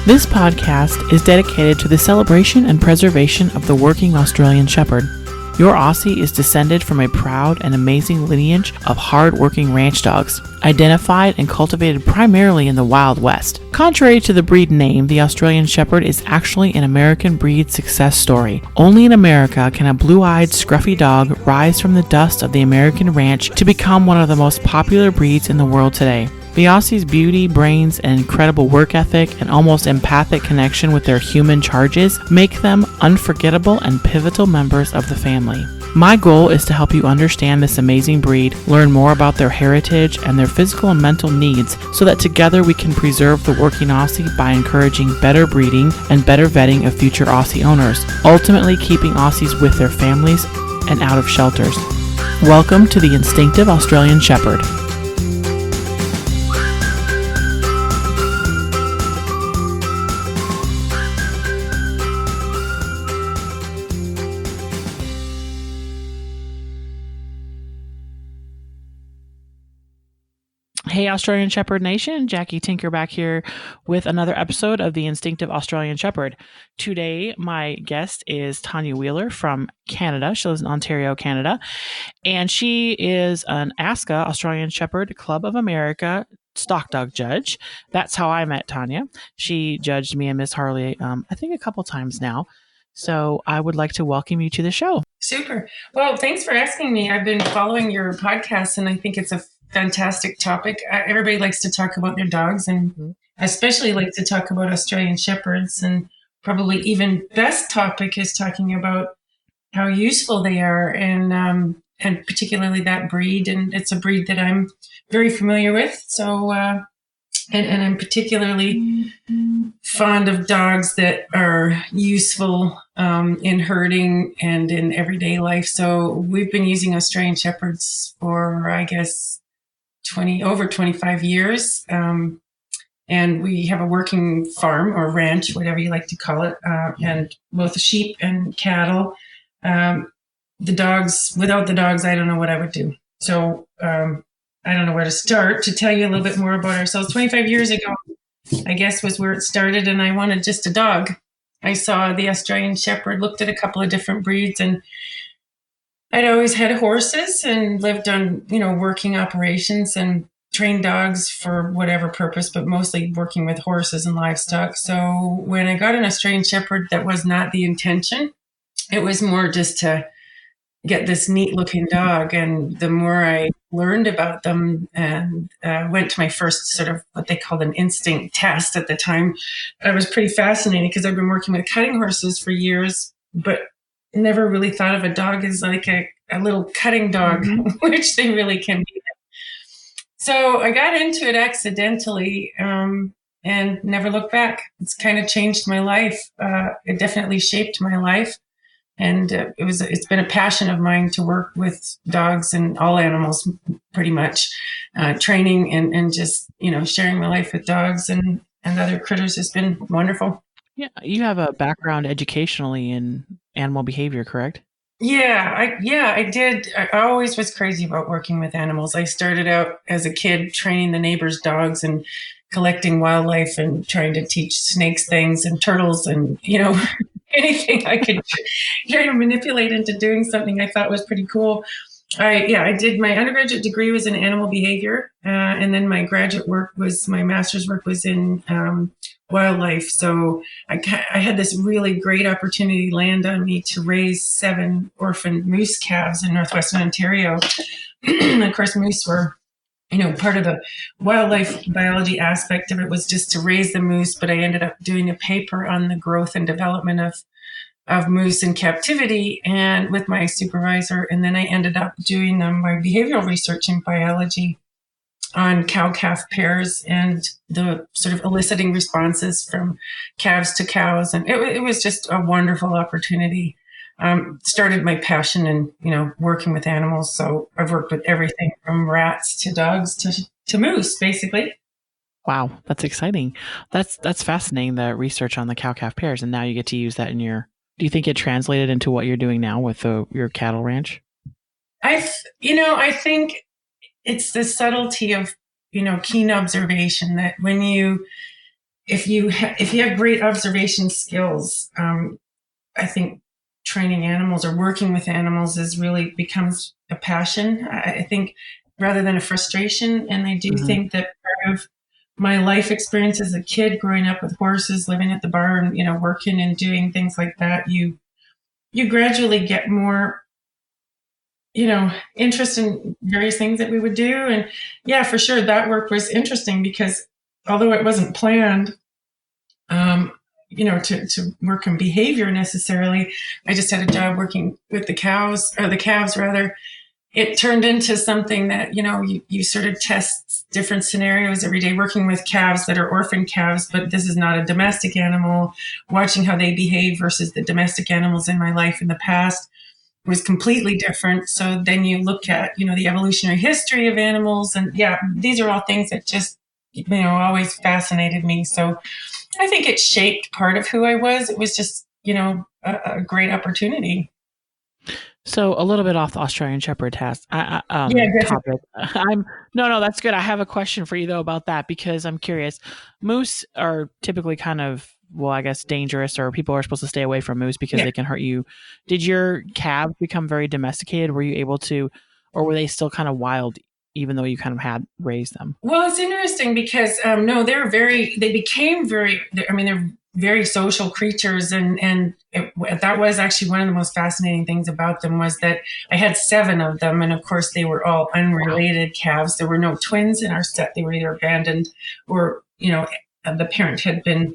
This podcast is dedicated to the celebration and preservation of the working Australian Shepherd. Your Aussie is descended from a proud and amazing lineage of hard-working ranch dogs, identified and cultivated primarily in the Wild West. Contrary to the breed name, the Australian Shepherd is actually an American breed success story. Only in America can a blue-eyed, scruffy dog rise from the dust of the American ranch to become one of the most popular breeds in the world today. The Aussie's beauty, brains, and incredible work ethic and almost empathic connection with their human charges make them unforgettable and pivotal members of the family. My goal is to help you understand this amazing breed, learn more about their heritage and their physical and mental needs so that together we can preserve the working Aussie by encouraging better breeding and better vetting of future Aussie owners, ultimately keeping Aussies with their families and out of shelters. Welcome to the Instinctive Australian Shepherd. Hey, Australian Shepherd Nation, Jackie Tinker back here with another episode of the Instinctive Australian Shepherd. Today, my guest is Tanya Wheeler from Canada. She lives in Ontario, Canada, and she is an ASCA, Australian Shepherd Club of America, stockdog judge. That's how I met Tanya. She judged me and Miss Harley, I think a couple times now. So I would like to welcome you to the show. Super. Well, thanks for asking me. I've been following your podcast, and I think it's a fantastic topic. Everybody likes to talk about their dogs, and especially like to talk about Australian Shepherds. And probably even best topic is talking about how useful they are, and particularly that breed. And it's a breed that I'm very familiar with. So, and I'm particularly fond of dogs that are useful in herding and in everyday life. So we've been using Australian Shepherds for, I guess, over 25 years. And we have a working farm or ranch, whatever you like to call it, and both sheep and cattle. The dogs, without the dogs, I don't know what I would do. So I don't know where to start to tell you a little bit more about ourselves. 25 years ago, I guess, was where it started, and I wanted just a dog. I saw the Australian Shepherd, looked at a couple of different breeds, and I'd always had horses and lived on, working operations and trained dogs for whatever purpose, but mostly working with horses and livestock. So when I got an Australian Shepherd, that was not the intention. It was more just to get this neat looking dog. And the more I learned about them and went to my first sort of what they called an instinct test at the time, I was pretty fascinated because I've been working with cutting horses for years, but never really thought of a dog as like a little cutting dog, which they really can be. So I got into it accidentally and never looked back. It's kind of changed my life. It definitely shaped my life. And it's been a passion of mine to work with dogs and all animals, pretty much. Training and just, sharing my life with dogs and other critters has been wonderful. Yeah, you have a background educationally in animal behavior, correct? Yeah, I did. I always was crazy about working with animals. I started out as a kid training the neighbors' dogs and collecting wildlife and trying to teach snakes things and turtles and, anything I could try to manipulate into doing something I thought was pretty cool. I did. My undergraduate degree was in animal behavior, and then my master's work was in wildlife. So I had this really great opportunity land on me to raise 7 orphan moose calves in northwestern Ontario. Of course, moose were, part of the wildlife biology aspect of it was just to raise the moose, but I ended up doing a paper on the growth and development of moose in captivity and with my supervisor. And then I ended up doing my behavioral research in biology on cow-calf pairs and the sort of eliciting responses from calves to cows. And it was just a wonderful opportunity. Started my passion in, working with animals. So I've worked with everything from rats to dogs to moose, basically. Wow, that's exciting. That's fascinating, the research on the cow-calf pairs. And now you get to use that do you think it translated into what you're doing now with your cattle ranch? I think it's the subtlety of, keen observation that when you if you have great observation skills, I think training animals or working with animals is really becomes a passion. I think rather than a frustration. And I do think that part of my life experience as a kid, growing up with horses, living at the barn, working and doing things like that, you gradually get more, interest in various things that we would do. And yeah, for sure, that work was interesting because although it wasn't planned, to work on behavior necessarily, I just had a job working with the cows, or the calves rather. It turned into something that, you sort of test different scenarios every day, working with calves that are orphan calves, but this is not a domestic animal, watching how they behave versus the domestic animals in my life in the past was completely different. So then you look at, the evolutionary history of animals. And yeah, these are all things that just, always fascinated me. So I think it shaped part of who I was. It was just, a great opportunity. So a little bit off the Australian Shepherd topic. No, that's good. I have a question for you though about that because I'm curious. Moose are typically kind of, well, I guess dangerous, or people are supposed to stay away from moose because they can hurt you. Did your calves become very domesticated? Were you able to, or were they still kind of wild, even though you kind of had raised them? Well, it's interesting because no, they're very social creatures, and that was actually one of the most fascinating things about them was that I had 7 of them, and of course they were all unrelated calves. There were no twins in our set. They were either abandoned or the parent had been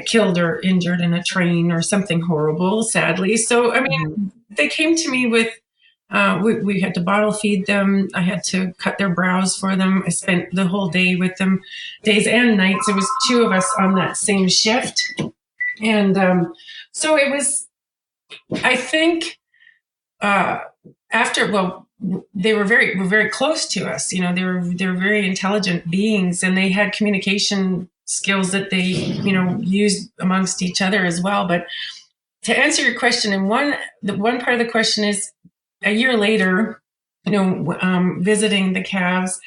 killed or injured in a train or something horrible, sadly. So I mean, they came to me with. We had to bottle feed them. I had to cut their browse for them. I spent the whole day with them, days and nights. There was 2 of us on that same shift. And so it was, I think, they were very close to us. They were very intelligent beings, and they had communication skills that they, used amongst each other as well. But to answer your question, the one part of the question is, a year later, visiting the calves,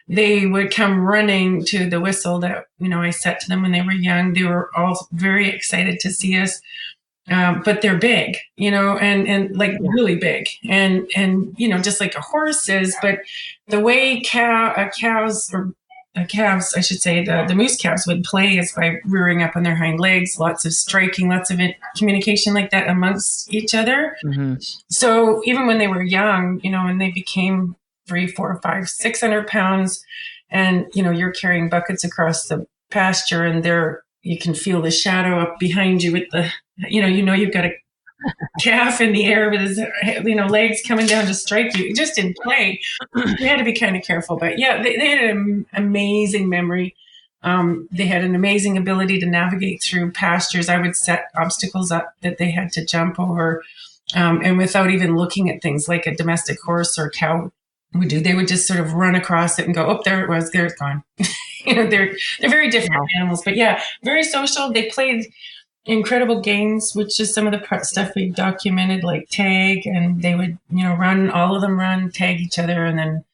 they would come running to the whistle that, I set to them when they were young. They were all very excited to see us. But they're big, and like really big and, just like a horse is, but the way calves, I should say, the moose calves would play is by rearing up on their hind legs, lots of striking, lots of communication like that amongst each other. So even when they were young, and they became 3, 4, 5, 600 pounds, and, you're carrying buckets across the pasture, and you can feel the shadow up behind you with the, you've got a calf in the air with his, legs coming down to strike you, just in play. You had to be kind of careful, but yeah, they had an amazing memory. They had an amazing ability to navigate through pastures. I would set obstacles up that they had to jump over, and without even looking at things like a domestic horse or cow would do, they would just sort of run across it and go, oh, there it was, there it's gone. They're very different animals, but yeah, very social. They played incredible games, which is some of the stuff we documented, like tag, and they would, all of them run, tag each other, and then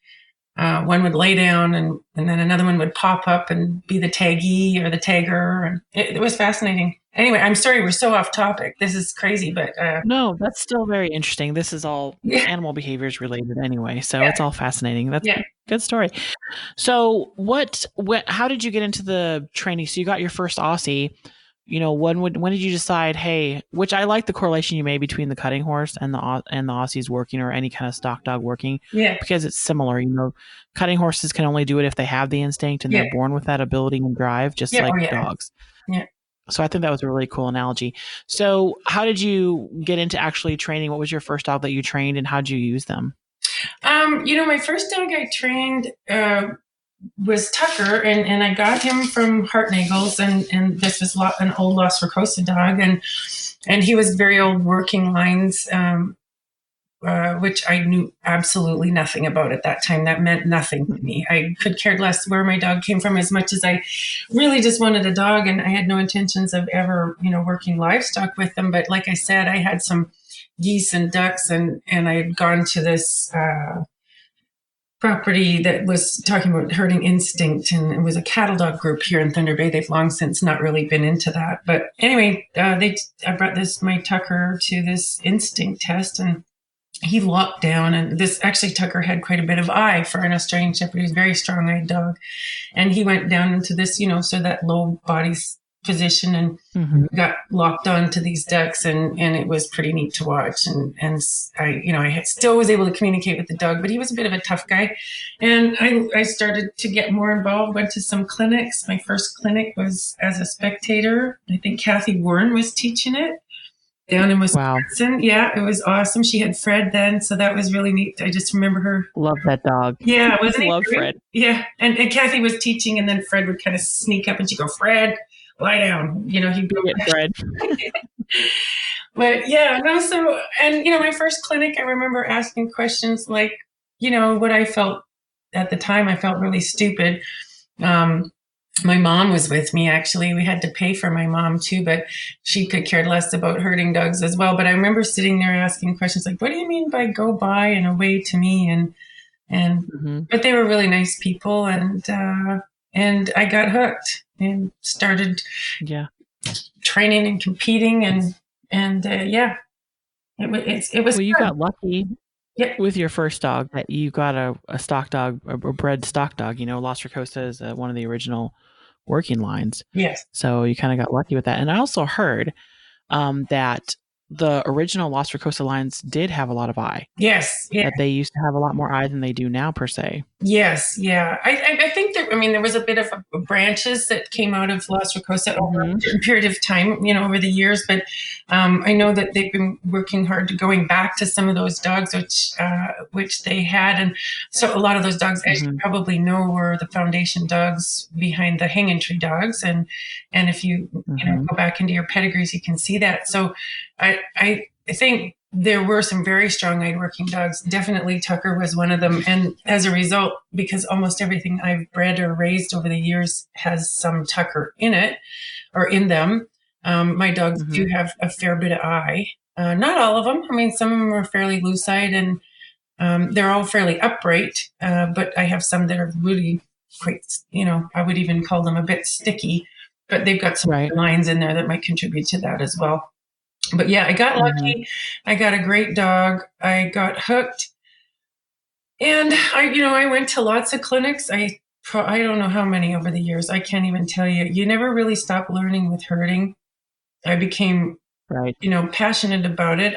one would lay down, and then another one would pop up and be the taggee or the tagger, and it was fascinating. Anyway, I'm sorry we're so off topic. This is crazy, but no, that's still very interesting. This is all animal behaviors related anyway, so it's all fascinating. That's a good story. So, how did you get into the training? So you got your first Aussie. When did you decide, hey, which I like the correlation you made between the cutting horse and the Aussies working, or any kind of stock dog working, because it's similar. Cutting horses can only do it if they have the instinct and they're born with that ability and drive, just like dogs. Yeah. So I think that was a really cool analogy. So how did you get into actually training? What was your first dog that you trained, and how did you use them? My first dog I trained was Tucker, and I got him from Hartnagel's, and this was an old Las Rocosa dog, and he was very old working lines, which I knew absolutely nothing about at that time. That meant nothing to me. I could care less where my dog came from, as much as I really just wanted a dog, and I had no intentions of ever, working livestock with them. But like I said, I had some geese and ducks, and I had gone to this property that was talking about herding instinct, and it was a cattle dog group here in Thunder Bay. They've long since not really been into that, but anyway, I brought my Tucker to this instinct test, and he locked down. And this actually, Tucker had quite a bit of eye for an Australian Shepherd. He was a very strong-eyed dog, and he went down into this, so that low body position and got locked onto these ducks, and it was pretty neat to watch. And I still was able to communicate with the dog, but he was a bit of a tough guy. And I started to get more involved, went to some clinics. My first clinic was as a spectator. I think Kathy Warren was teaching it down in Wisconsin. Wow. Yeah, it was awesome. She had Fred then, so that was really neat. I just remember her. Love that dog. Yeah, wasn't he? Love Fred. Yeah, and Kathy was teaching, and then Fred would kind of sneak up, and she'd go, "Fred, lie down." He'd go, Fred. But yeah, no. So, and my first clinic, I remember asking questions like, what I felt at the time. I felt really stupid. My mom was with me, actually. We had to pay for my mom too, but she could care less about herding dogs as well. But I remember sitting there asking questions like, what do you mean by go by and away to me? But they were really nice people, and I got hooked and started training and competing, and it was. Well, you got lucky. Yeah. With your first dog, that you got a stock dog, a bred stock dog. Las Ricosas is one of the original working lines. Yes. So you kind of got lucky with that. And I also heard that the original Las Ricosa lines did have a lot of eye. Yes. Yeah. That they used to have a lot more eye than they do now, per se. Yes. Yeah. I think that, there was a bit of branches that came out of Las Ricosa over a period of time, over the years. But I know that they've been working hard to going back to some of those dogs, which they had. And so a lot of those dogs, as you probably know, were the foundation dogs behind the hanging tree dogs. And if you, go back into your pedigrees, you can see that. So I think there were some very strong-eyed working dogs. Definitely Tucker was one of them. And as a result, because almost everything I've bred or raised over the years has some Tucker in it or in them, my dogs do have a fair bit of eye. Not all of them. Some of them are fairly loose-eyed, and they're all fairly upright. But I have some that are really quite, I would even call them a bit sticky. But they've got some lines in there that might contribute to that as well. But yeah, I got lucky. I got a great dog. I got hooked, and I went to lots of clinics. I don't know how many over the years. I can't even tell you. You never really stop learning with herding. I became, passionate about it.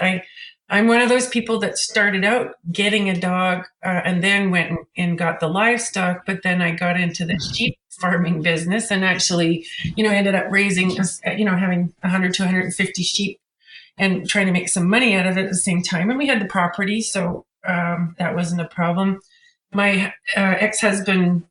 I'm one of those people that started out getting a dog and then went and got the livestock, but then I got into the sheep farming business and actually, ended up raising, having 100 to 150 sheep and trying to make some money out of it at the same time. And we had the property, so that wasn't a problem. My ex-husband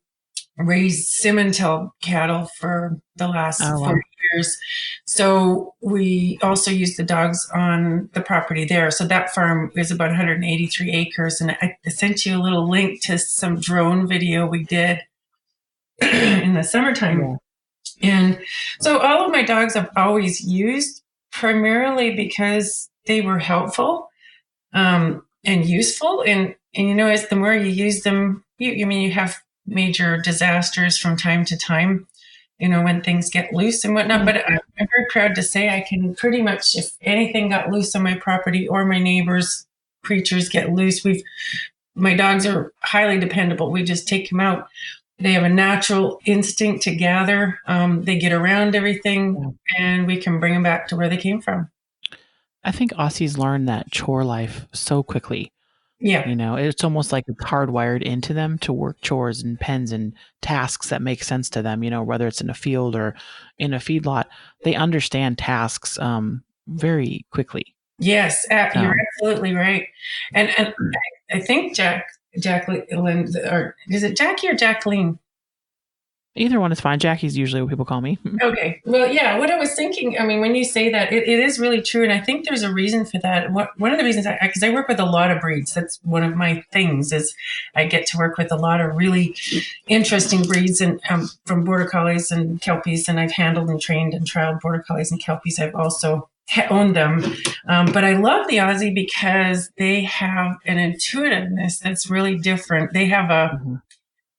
raised Simmental cattle for the last 4 years. So we also used the dogs on the property there. So that farm is about 183 acres. And I sent you a little link to some drone video we did in the summertime. Yeah. And so all of my dogs I've always used, primarily because they were helpful and useful. And as the more you use them, you have major disasters from time to time, when things get loose and whatnot. But I'm very proud to say I can pretty much, if anything got loose on my property or my neighbors' creatures get loose, my dogs are highly dependable. We just take them out. They have a natural instinct to gather. They get around everything, and we can bring them back to where they came from. I think Aussies learn that chore life so quickly. Yeah. It's almost like it's hardwired into them to work chores and pens and tasks that make sense to them, whether it's in a field or in a feedlot. They understand tasks very quickly. Yes, you're absolutely right. And I think Jacqueline, or is it Jackie or Jacqueline? Either one is fine. Jackie's usually what people call me. Okay. Well, yeah, what I was thinking, when you say that, it is really true. And I think there's a reason for that. One of the reasons, because I work with a lot of breeds, that's one of my things, is I get to work with a lot of really interesting breeds, and from Border Collies and Kelpies, and I've handled and trained and trialed Border Collies and Kelpies. I've also owned them. But I love the Aussie because they have an intuitiveness that's really different. They have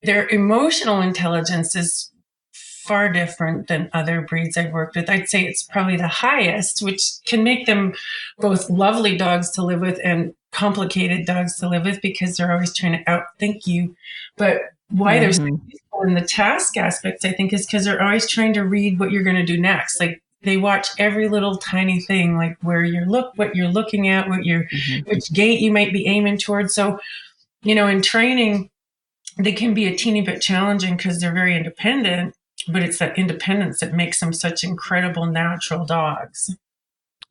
their emotional intelligence is far different than other breeds I've worked with. I'd say it's probably the highest, which can make them both lovely dogs to live with and complicated dogs to live with because they're always trying to outthink you. But why they're successful in the task aspects, I think, is because they're always trying to read what you're going to do next. Like they watch every little tiny thing, like what you're looking at, which gate you might be aiming towards. So, in training, they can be a teeny bit challenging because they're very independent, but it's that independence that makes them such incredible natural dogs.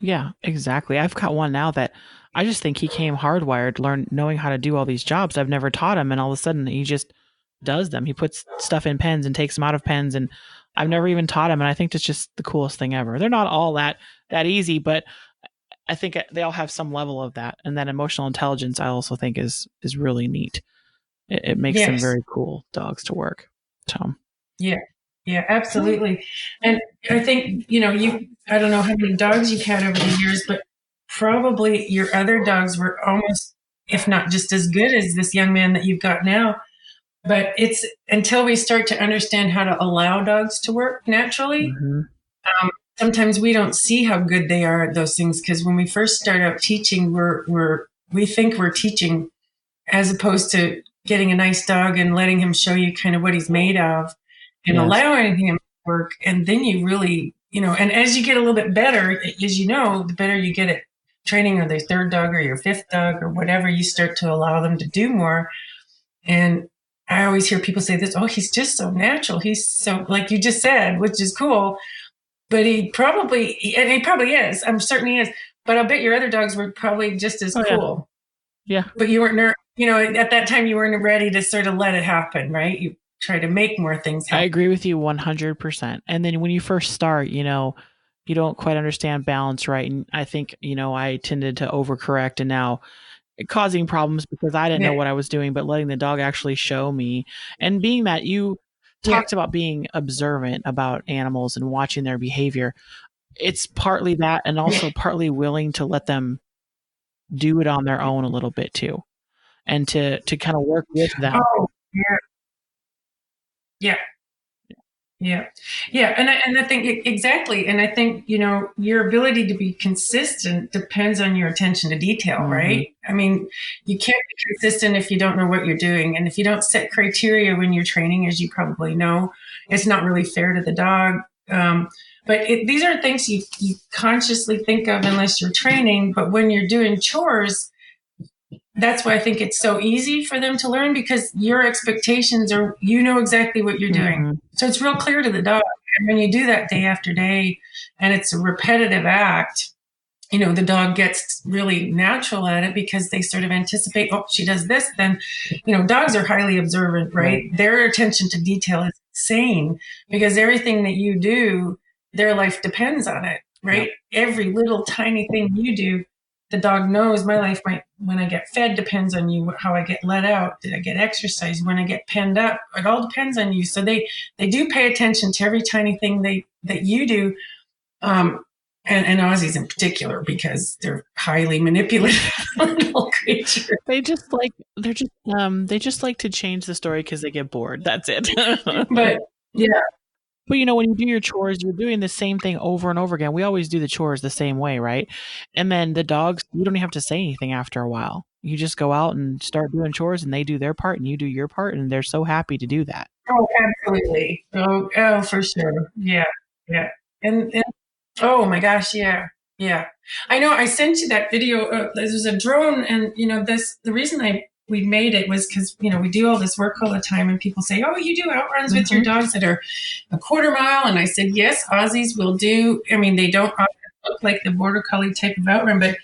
Yeah, exactly. I've got one now that I just think he came hardwired, knowing how to do all these jobs. I've never taught him, and all of a sudden he just does them. He puts stuff in pens and takes them out of pens, and I've never even taught him, and I think it's just the coolest thing ever. They're not all that easy, but I think they all have some level of that, and that emotional intelligence I also think is really neat. It makes them very cool dogs to work. So yeah, absolutely. And I think I don't know how many dogs you've had over the years, but probably your other dogs were almost, if not just as good as this young man that you've got now. But it's until we start to understand how to allow dogs to work naturally. Sometimes we don't see how good they are at those things because when we first start out teaching, we think we're teaching as opposed to getting a nice dog and letting him show you kind of what he's made of and allowing him to work. And then you really, and as you get a little bit better, as the better you get at training or their third dog or your fifth dog or whatever, you start to allow them to do more. And I always hear people say this, he's just so natural. He's so, like you just said, which is cool. But he probably is. I'm certain he is. But I'll bet your other dogs were probably just as cool. Yeah. But you weren't, at that time you weren't ready to sort of let it happen, right? You try to make more things happen. I agree with you 100%. And then when you first start, you don't quite understand balance, right? And I think, I tended to overcorrect and now causing problems because I didn't know what I was doing, but letting the dog actually show me. And being that you talked about being observant about animals and watching their behavior, it's partly that and also partly willing to let them do it on their own a little bit too. And to kind of work with them. Yeah. And I think exactly. And I think, your ability to be consistent depends on your attention to detail, right? I mean, you can't be consistent if you don't know what you're doing. And if you don't set criteria when you're training, as you probably know, it's not really fair to the dog. But these are things you consciously think of unless you're training. But when you're doing chores, that's why I think it's so easy for them to learn because your expectations are, exactly what you're doing. So it's real clear to the dog. And when you do that day after day and it's a repetitive act, the dog gets really natural at it because they sort of anticipate, she does this. Then, dogs are highly observant, right? Their attention to detail is insane because everything that you do, their life depends on it, right? Every little tiny thing you do, the dog knows my life when I get fed depends on you, how I get let out, did I get exercise, when I get penned up, it all depends on you. So they do pay attention to every tiny thing that you do. And Aussies in particular, because they're highly manipulative little creatures. They just like to change the story because they get bored. That's it. But when you do your chores, you're doing the same thing over and over again. We always do the chores the same way, right? And then the dogs, you don't even have to say anything after a while. You just go out and start doing chores and they do their part and you do your part and they're so happy to do that. Oh, absolutely. Oh, for sure. Yeah. And oh my gosh, yeah. I know I sent you that video. There's a drone and, the reason we made it was because, we do all this work all the time and people say, you do outruns with your dogs that are a quarter mile. And I said, yes, Aussies will do. I mean, they don't often look like the border collie type of outrun, but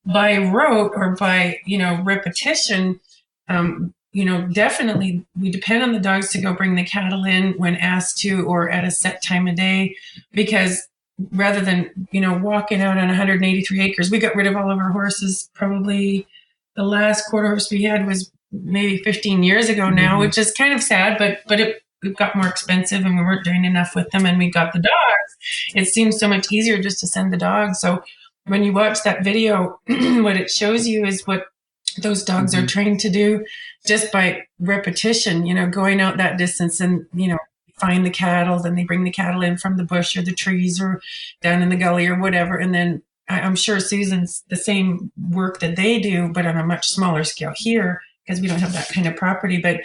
by rote or by, repetition, definitely we depend on the dogs to go bring the cattle in when asked to or at a set time of day, because rather than, walking out on 183 acres, we got rid of all of our horses. Probably the last quarter horse we had was maybe 15 years ago now, which is kind of sad, but got more expensive and we weren't doing enough with them and we got the dogs, it seems so much easier just to send the dogs. So when you watch that video, what it shows you is what those dogs are trained to do just by repetition, going out that distance and, find the cattle, then they bring the cattle in from the bush or the trees or down in the gully or whatever. And then I'm sure Susan's the same work that they do, but on a much smaller scale here because we don't have that kind of property. But,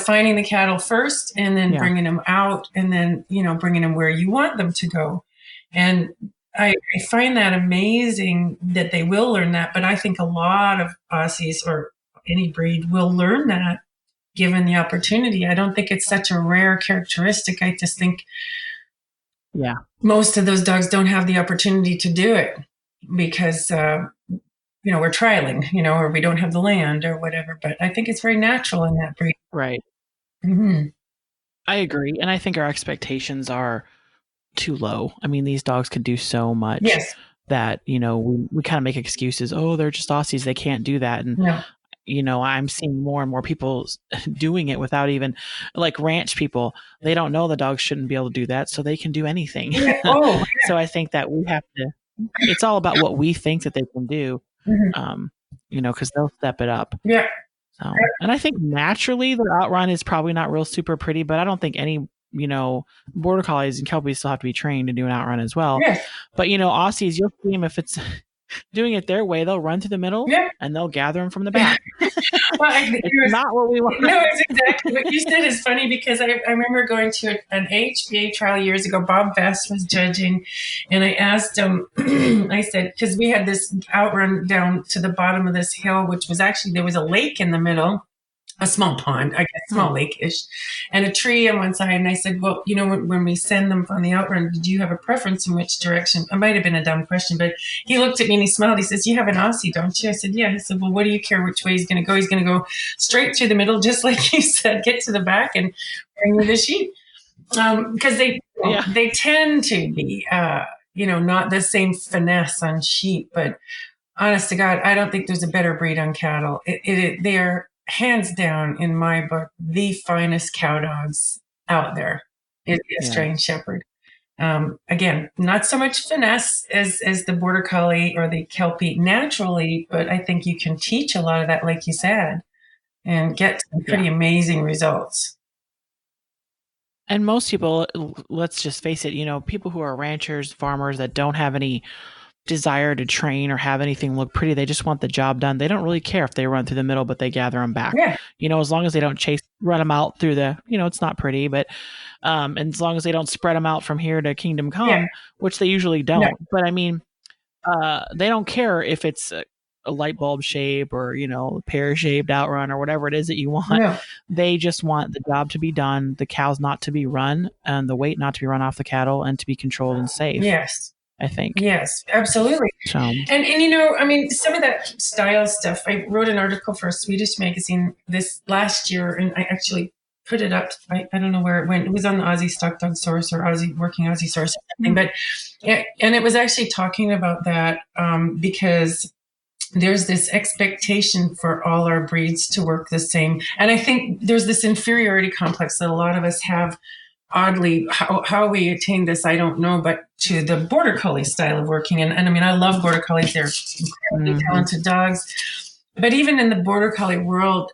finding the cattle first and then bringing them out and then, bringing them where you want them to go. And I find that amazing that they will learn that. But I think a lot of Aussies or any breed will learn that given the opportunity. I don't think it's such a rare characteristic. I just think most of those dogs don't have the opportunity to do it because, we're trialing, or we don't have the land or whatever. But I think it's very natural in that breed. Right. Mm-hmm. I agree. And I think our expectations are too low. I mean, these dogs can do so much that, we kind of make excuses. Oh, they're just Aussies. They can't do that. And, I'm seeing more and more people doing it without even, like ranch people, they don't know the dogs shouldn't be able to do that. So they can do anything. So I think that we have to, it's all about what we think that they can do, because they'll step it up. Yeah. So, and I think naturally the outrun is probably not real super pretty, but I don't think any, border collies and kelpies still have to be trained to do an outrun as well. Yes. But, Aussies, you'll see them if it's doing it their way, they'll run to the middle and they'll gather them from the back. Well, it's not what we want. No, it's exactly what you said is funny because I remember going to an AHBA trial years ago. Bob Vest was judging, and I asked him, I said, because we had this outrun down to the bottom of this hill, which was actually, there was a lake in the middle, a small pond, I guess, small lake-ish, and a tree on one side. And I said, well, when we send them on the outrun, did you have a preference in which direction? It might have been a dumb question, but he looked at me and he smiled. He says, you have an Aussie, don't you? I said, yeah. He said, well, what do you care which way he's going to go? He's going to go straight through the middle, just like you said, get to the back and bring you the sheep. Because they tend to be, not the same finesse on sheep, but honest to God, I don't think there's a better breed on cattle. They are hands down, in my book, the finest cow dogs out there is the Australian Shepherd. Again, not so much finesse as the Border Collie or the Kelpie naturally, but I think you can teach a lot of that, like you said, and get some pretty amazing results. And most people, let's just face it, people who are ranchers, farmers that don't have any desire to train or have anything look pretty, they just want the job done. They don't really care if they run through the middle, but they gather them back. As long as they don't run them out through the, it's not pretty, but and as long as they don't spread them out from here to Kingdom Come, which they usually don't. But I mean, they don't care if it's a light bulb shape or pear-shaped outrun or whatever it is that you want. They just want the job to be done, the cows not to be run, and the weight not to be run off the cattle, and to be controlled and safe. I think. Yes, absolutely. So. And some of that style stuff, I wrote an article for a Swedish magazine this last year, and I actually put it up. I don't know where it went. It was on the Aussie Stock Dog Source or Working Aussie Source or something. But and it was actually talking about that because there's this expectation for all our breeds to work the same. And I think there's this inferiority complex that a lot of us have. Oddly, how we attain this, I don't know, but to the Border Collie style of working. And I mean, I love Border Collies. They're incredibly talented dogs. But even in the Border Collie world,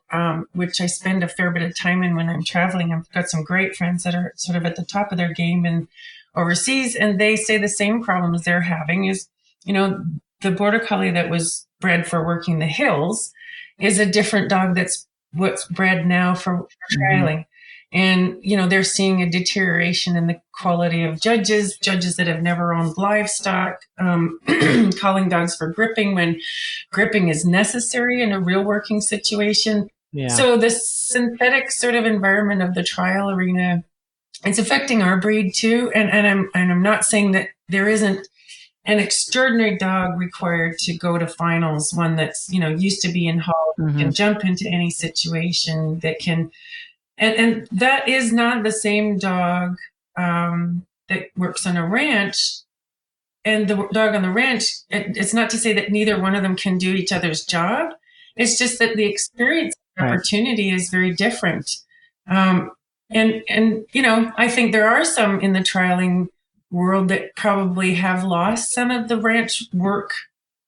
which I spend a fair bit of time in when I'm traveling, I've got some great friends that are sort of at the top of their game and overseas. And they say the same problems they're having is, the Border Collie that was bred for working the hills is a different dog that's what's bred now for trialing. And, they're seeing a deterioration in the quality of judges that have never owned livestock, calling dogs for gripping when gripping is necessary in a real working situation. So the synthetic sort of environment of the trial arena, it's affecting our breed too. And I'm not saying that there isn't an extraordinary dog required to go to finals, one that's, used to be in hall, can jump into any situation, that can... And that is not the same dog that works on a ranch. And the dog on the ranch, it's not to say that neither one of them can do each other's job. It's just that the experience and opportunity is very different. And And I think there are some in the trialing world that probably have lost some of the ranch work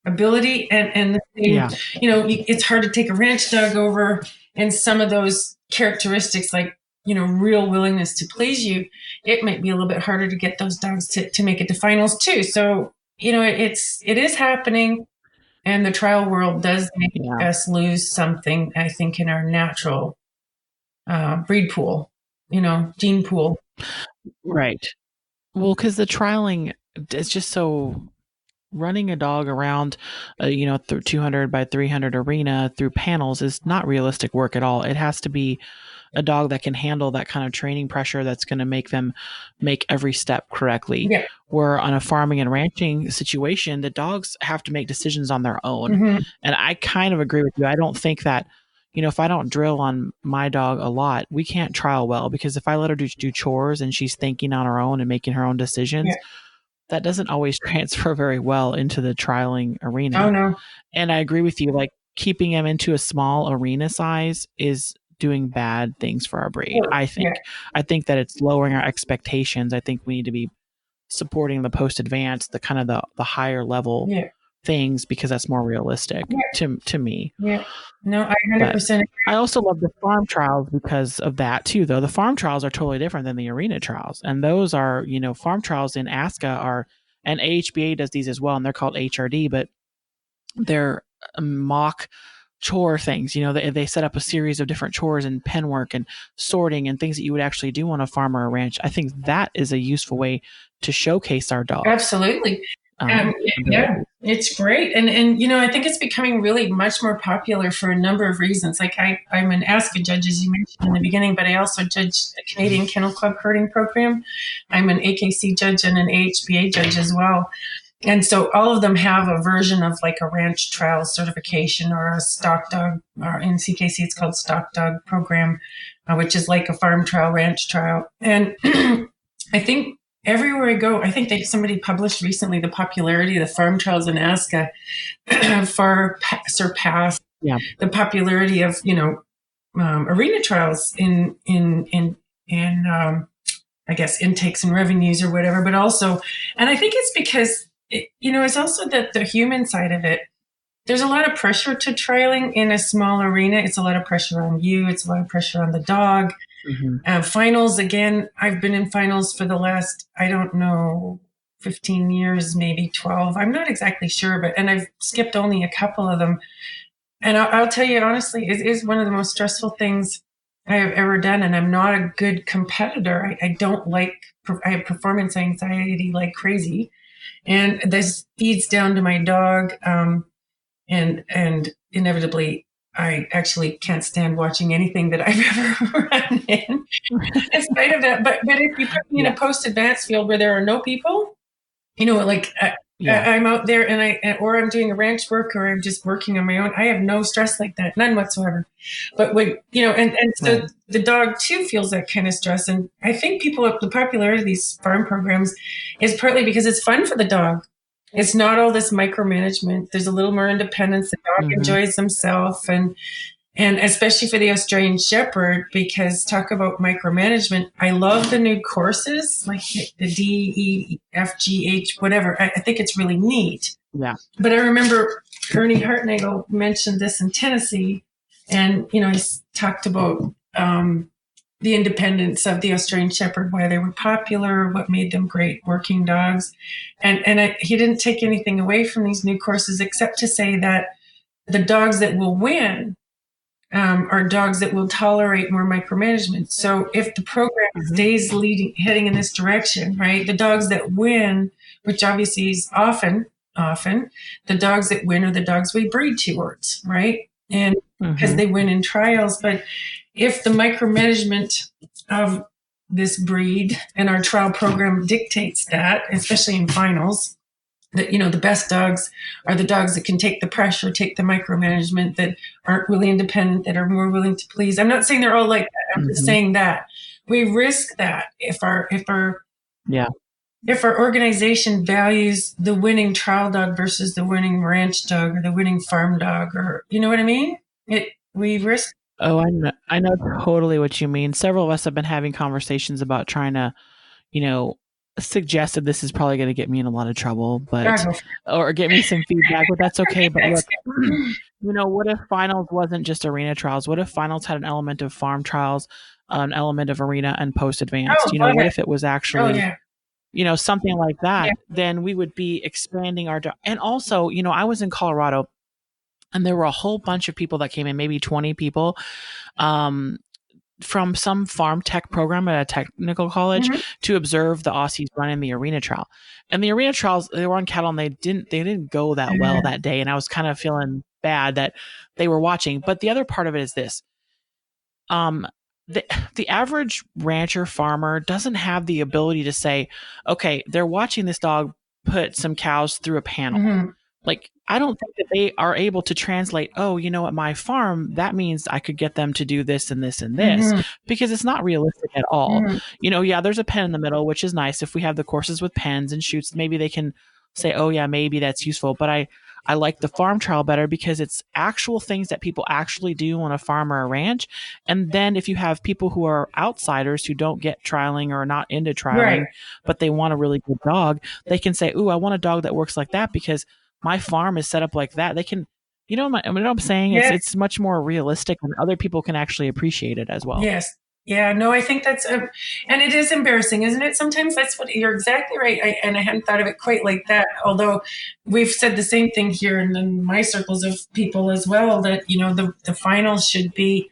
ability, and it's hard to take a ranch dog over, and some of those characteristics, like real willingness to please you, it might be a little bit harder to get those dogs to make it to finals too. So it is happening, and the trial world does make us lose something, I think, in our natural breed pool, gene pool. Right. Well, because the trialing is just so, running a dog around, through 200 by 300 arena through panels is not realistic work at all. It has to be a dog that can handle that kind of training pressure that's going to make them make every step correctly. Yeah. Where on a farming and ranching situation, the dogs have to make decisions on their own. Mm-hmm. And I kind of agree with you. I don't think that, if I don't drill on my dog a lot, we can't trial well, because if I let her do chores and she's thinking on her own and making her own decisions, that doesn't always transfer very well into the trialing arena. Oh, no. And I agree with you. Like, keeping them into a small arena size is doing bad things for our breed. I think that it's lowering our expectations. I think we need to be supporting the post-advanced, the kind of the higher level things, because that's more realistic to me. Yeah. No, I 100% agree. I also love the farm trials because of that too, though. The farm trials are totally different than the arena trials. And those are, farm trials in ASCA are, and AHBA does these as well, and they're called HRD, but they're mock chore things. They set up a series of different chores and pen work and sorting and things that you would actually do on a farm or a ranch. I think that is a useful way to showcase our dogs. Absolutely. Yeah, it's great. And I think it's becoming really much more popular for a number of reasons. Like I'm an ASCA judge, as you mentioned in the beginning, but I also judge the Canadian Kennel Club herding program. I'm an AKC judge and an AHBA judge as well. And so all of them have a version of like a ranch trial certification or a stock dog, or in CKC it's called stock dog program, which is like a farm trial, ranch trial. And I think everywhere I go, I think somebody published recently the popularity of the farm trials in ASCA far surpassed the popularity of arena trials in I guess intakes and revenues or whatever. But also, and I think it's because it's also that the human side of it. There's a lot of pressure to trialing in a small arena. It's a lot of pressure on you. It's a lot of pressure on the dog. Mm-hmm. Finals, again, I've been in finals for the last, 15 years, maybe 12. I'm not exactly sure, and I've skipped only a couple of them. And I'll tell you honestly, it is one of the most stressful things I have ever done. And I'm not a good competitor. I have performance anxiety like crazy. And this feeds down to my dog. And inevitably, I actually can't stand watching anything that I've ever run in spite of that. But if you put me in a post-advanced field where there are no people, I'm out there or I'm doing a ranch work or I'm just working on my own. I have no stress like that, none whatsoever. But when, so the dog too feels that kind of stress. And I think the popularity of these farm programs is partly because it's fun for the dog. It's not all this micromanagement. There's a little more independence. The dog enjoys himself, and especially for the Australian Shepherd, because talk about micromanagement. I love the new courses, like the D, E, F, G, H, whatever. I think it's really neat. Yeah. But I remember Ernie Hartnagel mentioned this in Tennessee, and he talked about the independence of the Australian Shepherd, why they were popular, what made them great working dogs. And he didn't take anything away from these new courses except to say that the dogs that will win are dogs that will tolerate more micromanagement. So if the program stays heading in this direction, right, the dogs that win, which obviously is often, the dogs that win are the dogs we breed towards, right? And because they win in trials. But if the micromanagement of this breed and our trial program dictates that, especially in finals, that, the best dogs are the dogs that can take the pressure, take the micromanagement, that aren't really independent, that are more willing to please. I'm not saying they're all like that. I'm just saying that we risk that if our organization values the winning trial dog versus the winning ranch dog or the winning farm dog, or you know what I mean? We risk Oh, I know totally what you mean. Several of us have been having conversations about trying to, you know, suggest that this is probably going to get me in a lot of trouble, I but go, or get me some feedback, but that's okay. But that's look, what if finals wasn't just arena trials? What if finals had an element of farm trials, an element of arena and post advanced? oh, love What it. if it was Oh, actually, yeah. something like Yeah. that? Then we would be expanding our, and also, I was in Colorado and there were a whole bunch of people that came in, maybe 20 people. Um, from some farm tech program at a technical college Mhm. to observe the Aussies running the arena trial. And the arena trials, they were on cattle and they didn't go that well that day. And I was kind of feeling bad that they were watching. But the other part of it is this. Um the, the average rancher farmer doesn't have the ability to say, okay, they're watching this dog put some cows through a panel. Mhm. Like, I don't think that they are able to translate, oh, at my farm, that means I could get them to do this and this and this, Mhm. because it's not realistic at all. Mhm. Yeah, there's a pen in the middle, which is nice. If we have the courses with pens and shoots, maybe they can say, oh, yeah, maybe that's useful. But I like the farm trial better because it's actual things that people actually do on a farm or a ranch. And then if you have people who are outsiders who don't get trialing or are not into Right. trialing, but they want a really good dog, they can say, ooh, I want a dog that works like that because my farm is set up like that. They can, what I'm saying? It's Yeah. it's much more realistic and other people can actually appreciate it as well. Yes. Yeah, no, I think that's and it is embarrassing, isn't it? Sometimes that's what you're exactly right. And I hadn't thought of it quite like that. Although we've said the same thing here in my circles of people as well, that the finals should be.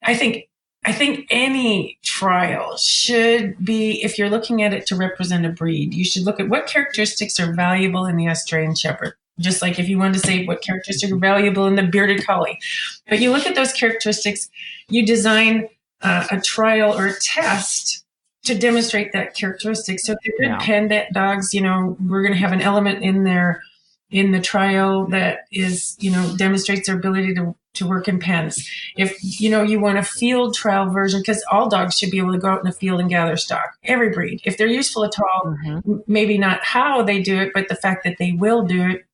I think I think any trial should be, if you're looking at it to represent a breed, you should look at what characteristics are valuable in the Australian Shepherd. Just like if you wanted to say what characteristics are valuable in the bearded collie, but you look at those characteristics, you design a trial or a test to demonstrate that characteristic. So if they're good Yeah. pendet dogs, we're going to have an element in there in the trial that is, demonstrates their ability to work in pens. If you want a field trial version, because all dogs should be able to go out in the field and gather stock, every breed, if they're useful at all, Mm-hmm. maybe not how they do it, but the fact that they will do it,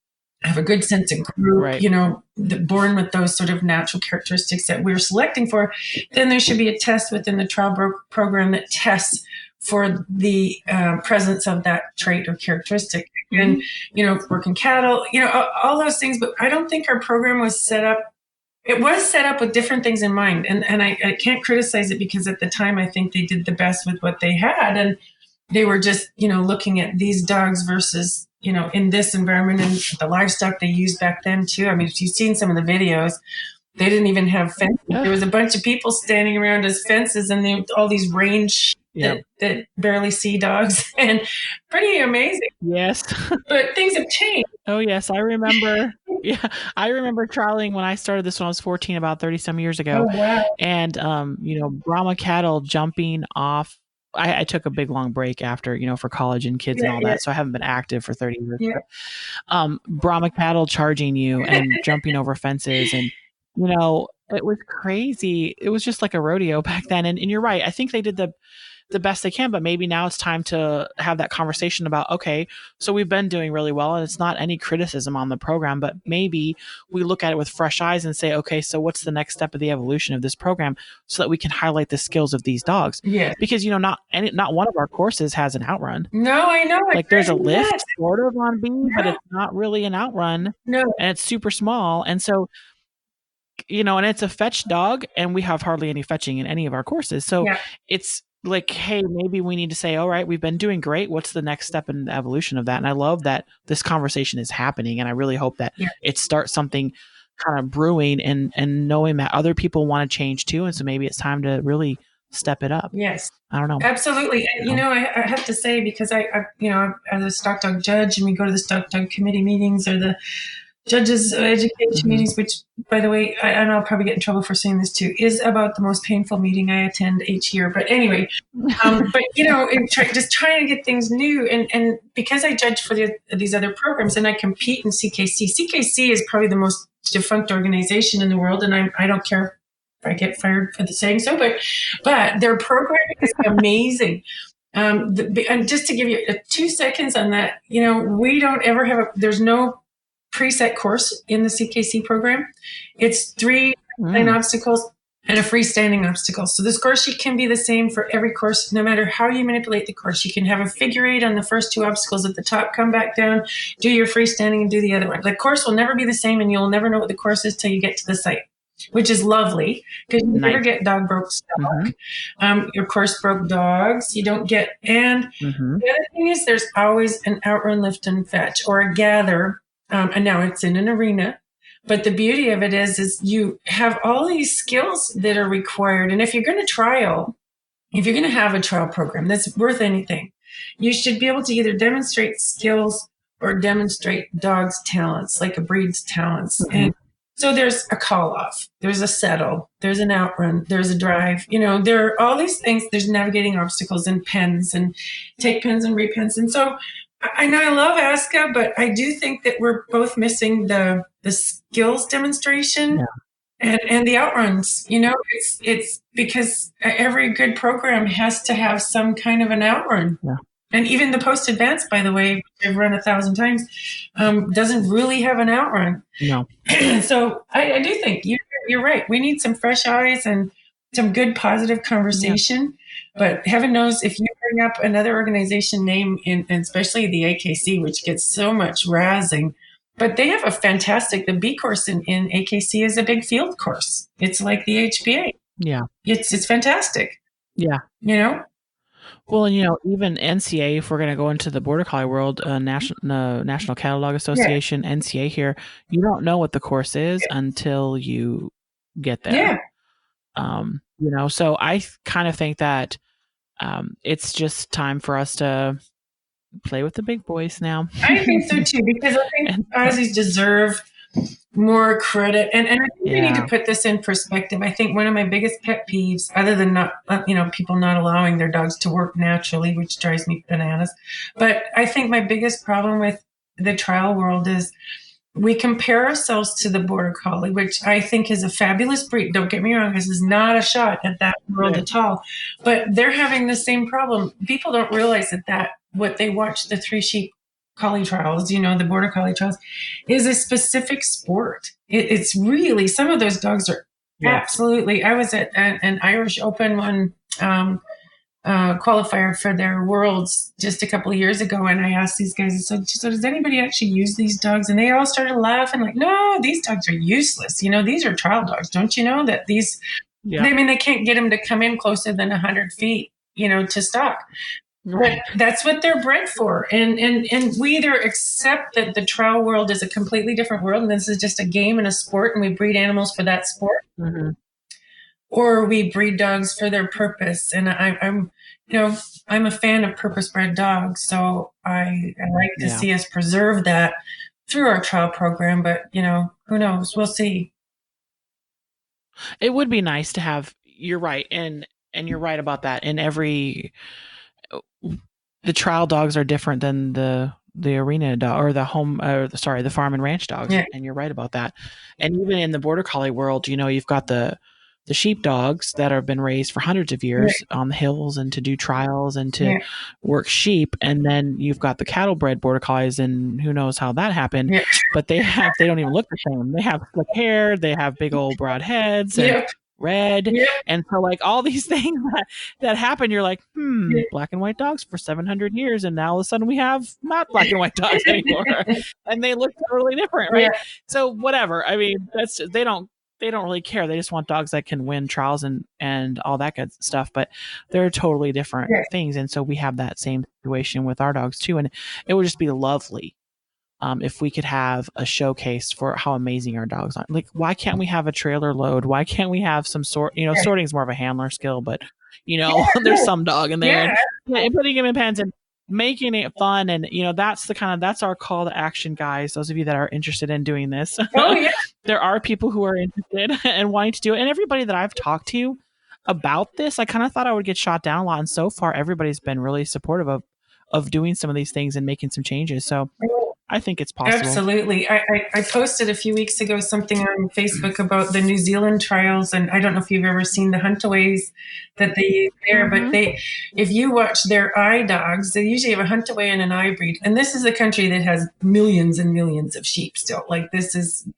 have a good sense of group, Right. born with those sort of natural characteristics that we're selecting for, then there should be a test within the trial program that tests for the presence of that trait or characteristic. And, working cattle, all those things. But I don't think our program was set up. It was set up with different things in mind. And I can't criticize it because at the time I think they did the best with what they had. And they were just, looking at these dogs versus, in this environment and the livestock they used back then too. I mean, if you've seen some of the videos, they didn't even have fences. There was a bunch of people standing around as fences and all these range Yep. that barely see dogs and pretty amazing. Yes. But things have changed. Oh, yes. I remember. Yeah. I remember trialing when I started this when I was 14, about 30 some years ago. Oh, wow. And, Brahma cattle jumping off. I took a big long break after, for college and kids and all that. So I haven't been active for 30 years. Yeah. But, Brahma cattle charging you and jumping over fences. And, it was crazy. It was just like a rodeo back then. And you're right. I think they did the best they can, but maybe now it's time to have that conversation about, okay, so we've been doing really well and it's not any criticism on the program, but maybe we look at it with fresh eyes and say, okay, so what's the next step of the evolution of this program so that we can highlight the skills of these dogs? Yeah. Because, not one of our courses has an outrun. No, I know. Like there's a lift sort of on B, but it's not really an outrun. No. And it's super small. And so, and it's a fetch dog and we have hardly any fetching in any of our courses. So it's like, hey, maybe we need to say, all right, we've been doing great. What's the next step in the evolution of that? And I love that this conversation is happening. And I really hope that it starts something kind of brewing and knowing that other people want to change too. And so maybe it's time to really step it up. Yes. I don't know. Absolutely. And, I have to say, because I as a stock dog judge, and we go to the stock dog committee meetings or the judges education meetings, which, by the way, and I'll probably get in trouble for saying this too, is about the most painful meeting I attend each year. But anyway, but just trying to get things new, and because I judge for these other programs and I compete in CKC. CKC is probably the most defunct organization in the world, and I don't care if I get fired for saying so, but their program is amazing. And just to give you 2 seconds on that, we don't ever have there's no preset course in the CKC program. It's 3 obstacles and a freestanding obstacle. So the score sheet can be the same for every course, no matter how you manipulate the course. You can have a figure eight on the first two obstacles at the top, come back down, do your freestanding, and do the other one. The course will never be the same, and you'll never know what the course is till you get to the site, which is lovely because you never get dog broke stock. Your course broke dogs. You don't get, and the other thing is there's always an outrun, lift, and fetch, or a gather, and now it's in an arena. But the beauty of it is you have all these skills that are required. And if you're going to have a trial program that's worth anything, you should be able to either demonstrate skills or demonstrate dogs' talents, like a breed's talents. And so there's a call off, there's a settle, there's an outrun, there's a drive. There are all these things. There's navigating obstacles and pens and take pens and repens. And so I know I love ASCA, but I do think that we're both missing the skills demonstration and the outruns. It's because every good program has to have some kind of an outrun. Yeah. And even the post-advanced, by the way, which I've run 1,000 times, doesn't really have an outrun. No. So I do think you're right. We need some fresh eyes and some good positive conversation. Yeah. But heaven knows if you bring up another organization name, and especially the AKC, which gets so much razzing, but they have the B course in AKC is a big field course. It's like the AHBA. Yeah. It's fantastic. Yeah. Well, and even NCA, if we're going to go into the Border Collie world, National Cattle Dog Association, NCA here, you don't know what the course is until you get there. Yeah. So I kind of think that it's just time for us to play with the big boys now. I think so too, because I think Aussies deserve more credit. And I think we need to put this in perspective. I think one of my biggest pet peeves, other than people not allowing their dogs to work naturally, which drives me bananas. But I think my biggest problem with the trial world is we compare ourselves to the Border Collie, which I think is a fabulous breed. Don't get me wrong. This is not a shot at that world at all. But they're having the same problem. People don't realize that what they watch, the 3 sheep collie trials, the Border Collie trials, is a specific sport. It's really, some of those dogs are absolutely. I was at an Irish Open one, qualifier for their worlds just a couple of years ago, and I asked these guys, so does anybody actually use these dogs? And they all started laughing like, no, these dogs are useless. These are trial dogs. Don't you know that these, they can't get them to come in closer than 100 feet, to stock. But that's what they're bred for. And we either accept that the trial world is a completely different world and this is just a game and a sport and we breed animals for that sport. Mm-hmm. Or we breed dogs for their purpose. And I'm a fan of purpose-bred dogs, so I like to see us preserve that through our trial program. But who knows? We'll see. It would be nice to have. You're right, and you're right about that. In the trial dogs are different than the arena dog or the farm and ranch dogs, and you're right about that. And even in the Border Collie world, you've got the sheep dogs that have been raised for hundreds of years on the hills and to do trials and to work sheep. And then you've got the cattle bred Border Collies, and who knows how that happened, but they don't even look the same. They have slick hair, they have big old broad heads and red. And so like all these things that happen, you're like, black and white dogs for 700 years. And now all of a sudden we have not black and white dogs anymore and they look totally different. Right. So whatever. I mean, they don't really care. They just want dogs that can win trials and all that good stuff, but they're totally different things. And so we have that same situation with our dogs too. And it would just be lovely if we could have a showcase for how amazing our dogs are. Like, why can't we have a trailer load? Why can't we have some sorting is more of a handler skill, but there's some dog in there and putting him in pens and making it fun. And that's our call to action, guys. Those of you that are interested in doing this. There are people who are interested and wanting to do it. And everybody that I've talked to about this, I kind of thought I would get shot down a lot. And so far, everybody's been really supportive of doing some of these things and making some changes. So I think it's possible. Absolutely. I posted a few weeks ago something on Facebook about the New Zealand trials, and I don't know if you've ever seen the huntaways that they use there, but if you watch their eye dogs, they usually have a huntaway and an eye breed. And this is a country that has millions and millions of sheep still. Like this is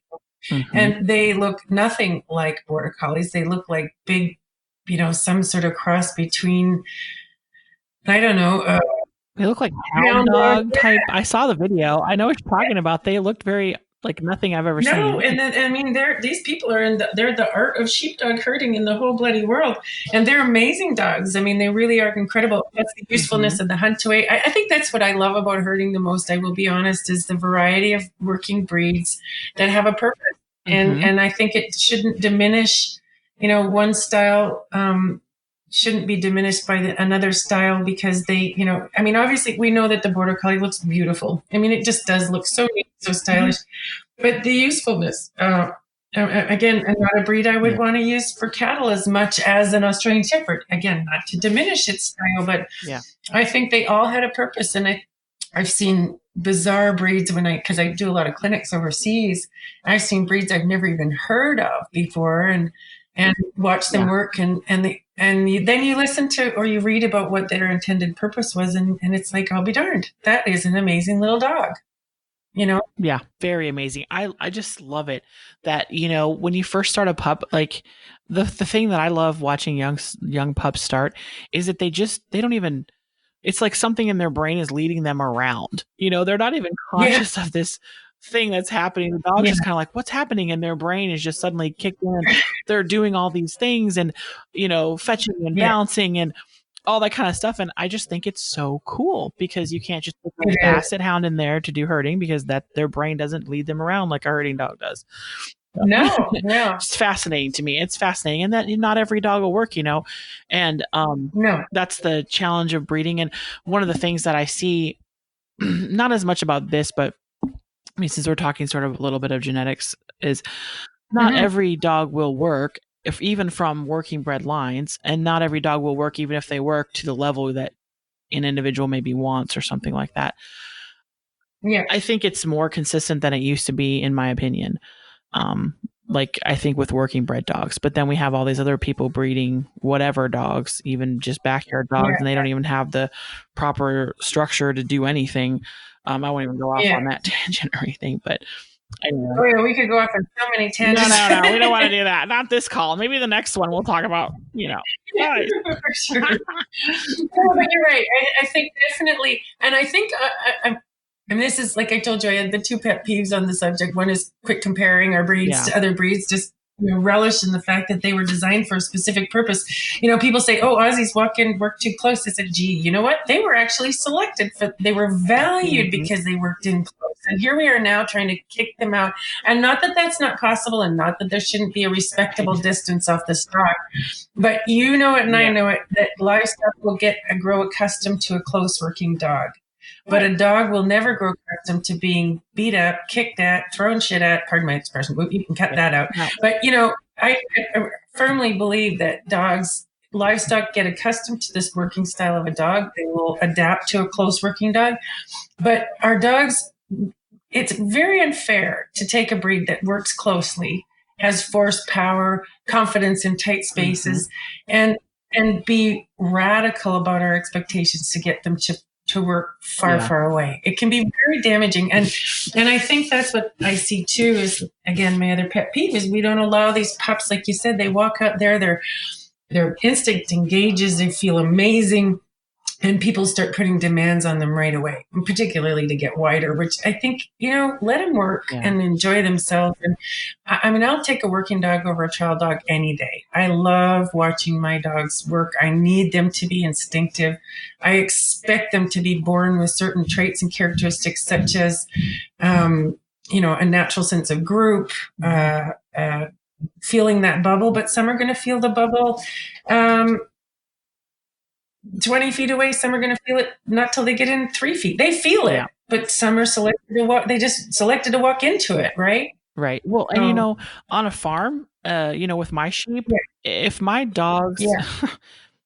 And they look nothing like border collies. They look like big, some sort of cross between, I don't know. They look like hound dog type. I saw the video. I know what you're talking about. They looked very like nothing I've ever seen. No, and then, I mean, these people are they're the art of sheepdog herding in the whole bloody world, and they're amazing dogs. I mean, they really are incredible. That's the usefulness of the hunt away. I think that's what I love about herding the most. I will be honest, is the variety of working breeds that have a purpose, and I think it shouldn't diminish. One style shouldn't be diminished by another style because they, I mean, obviously we know that the border collie looks beautiful. I mean, it just does look so neat, so stylish. But the usefulness, again, not a breed I would want to use for cattle as much as an Australian Shepherd. Again, not to diminish its style, but I think they all had a purpose. And I've seen bizarre breeds because I do a lot of clinics overseas. I've seen breeds I've never even heard of before, and watch them work, and then you listen to or you read about what their intended purpose was, and it's like, I'll be darned, that is an amazing little dog. Yeah, very amazing. I just love it that, when you first start a pup, like the thing that I love watching young pups start is that they don't even, it's like something in their brain is leading them around. They're not even conscious of this thing that's happening. The dog's just kind of like, what's happening? And their brain is just suddenly kicked in. They're doing all these things and, fetching and bouncing and all that kind of stuff. And I just think it's so cool because you can't just put a basset hound in there to do herding because their brain doesn't lead them around like a herding dog does. No. It's fascinating to me. It's fascinating. And that not every dog will work, and that's the challenge of breeding. And one of the things that I see, not as much about this, but I mean, since we're talking sort of a little bit of genetics, is not every dog will work even from working bred lines, and not every dog will work even if they work to the level that an individual maybe wants or something like that. Yeah. I think it's more consistent than it used to be, in my opinion. Like I think with working bred dogs, but then we have all these other people breeding whatever dogs, even just backyard dogs, and they don't even have the proper structure to do anything. I won't even go off on that tangent or anything, but anyway. Oh, yeah, we could go off on so many tangents. No, we don't want to do that. Not this call. Maybe the next one we'll talk about, For sure. No, but you're right. I think definitely, and I think and this is, like I told you, I had the two pet peeves on the subject. One is quit comparing our breeds to other breeds. Just relish in the fact that they were designed for a specific purpose. People say, "Oh, Aussies work too close." I said, "Gee, you know what? They were actually selected they were valued because they worked in close." And here we are now trying to kick them out. And not that that's not possible, and not that there shouldn't be a respectable distance off the stock. But you know it, and I know it, that livestock will grow accustomed to a close working dog. But a dog will never grow accustomed to being beat up, kicked at, thrown shit at. Pardon my expression. You can cut that out. No. But, I firmly believe that livestock get accustomed to this working style of a dog. They will adapt to a close working dog. But our dogs, it's very unfair to take a breed that works closely, has force, power, confidence in tight spaces, and be radical about our expectations to get them to work far away. It can be very damaging. And I think that's what I see too is, again, my other pet peeve is we don't allow these pups, like you said, they walk out there, their instinct engages, they feel amazing, and people start putting demands on them right away, and particularly to get wider, which I think, let them work and enjoy themselves. And I mean, I'll take a working dog over a trial dog any day. I love watching my dogs work. I need them to be instinctive. I expect them to be born with certain traits and characteristics, such as, a natural sense of group, feeling that bubble, but some are going to feel the bubble 20 feet away. Some are going to feel it not till they get in 3 feet. They feel it, but some are selected to walk. They just selected to walk into it. Right. Well, and on a farm, with my sheep, if my dogs,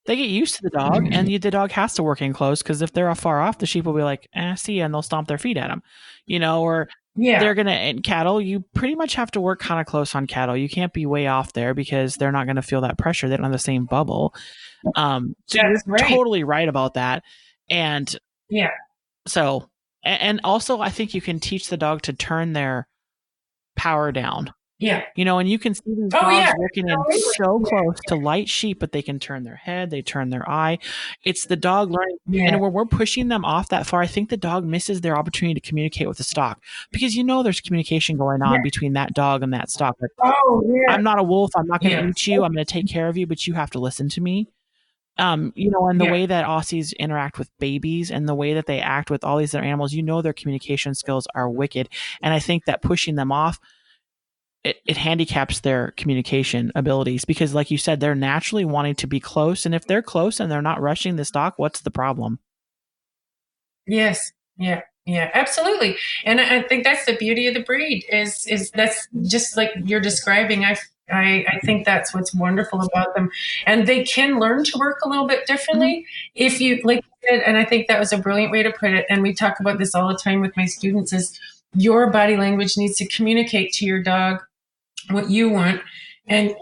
they get used to the dog, and the dog has to work in close, because if they're far off, the sheep will be like, see ya, and they'll stomp their feet at them, or they're going to, in cattle, you pretty much have to work kind of close on cattle. You can't be way off there because they're not going to feel that pressure. They don't have the same bubble. So you're totally right about that. And so, and also I think you can teach the dog to turn their power down Yeah. And you can see these Oh, dogs yeah. looking in Absolutely. so close to light sheep, but they can turn their head, they turn their eye. It's the dog learning. Yeah. And when we're pushing them off that far, I think the dog misses their opportunity to communicate with the stock, because there's communication going on Yeah. between that dog and that stock. Like, Oh, yeah. I'm not a wolf. I'm not going to Yeah. eat you. I'm going to take care of you, but you have to listen to me. And the Yeah. way that Aussies interact with babies and the way that they act with all these other animals, their communication skills are wicked. And I think that pushing them off, it handicaps their communication abilities, because like you said, they're naturally wanting to be close. And if they're close and they're not rushing the stock, what's the problem? Yes. Yeah. Yeah, absolutely. And I think that's the beauty of the breed is that's just like you're describing. I think that's what's wonderful about them. And they can learn to work a little bit Mhm. differently if you like you said, and I think that was a brilliant way to put it. And we talk about this all the time with my students is your body language needs to communicate to your dog what you want, and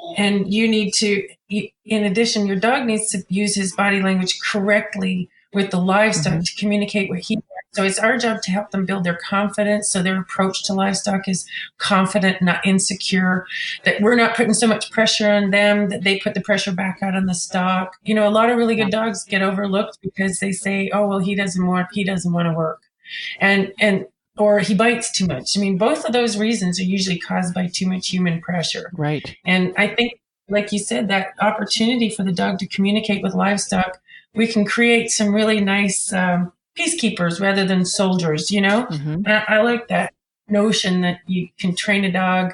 you need to, in addition, your dog needs to use his body language correctly with the livestock to communicate what he wants. So it's our job to help them build their confidence, so their approach to livestock is confident, not insecure, that we're not putting so much pressure on them that they put the pressure back out on the stock. A lot of really good dogs get overlooked because they say, oh well, he doesn't want to work, and or he bites too much. I mean, both of those reasons are usually caused by too much human pressure. Right. And I think, like you said, that opportunity for the dog to communicate with livestock, we can create some really nice peacekeepers rather than soldiers, Mm-hmm. And I like that notion that you can train a dog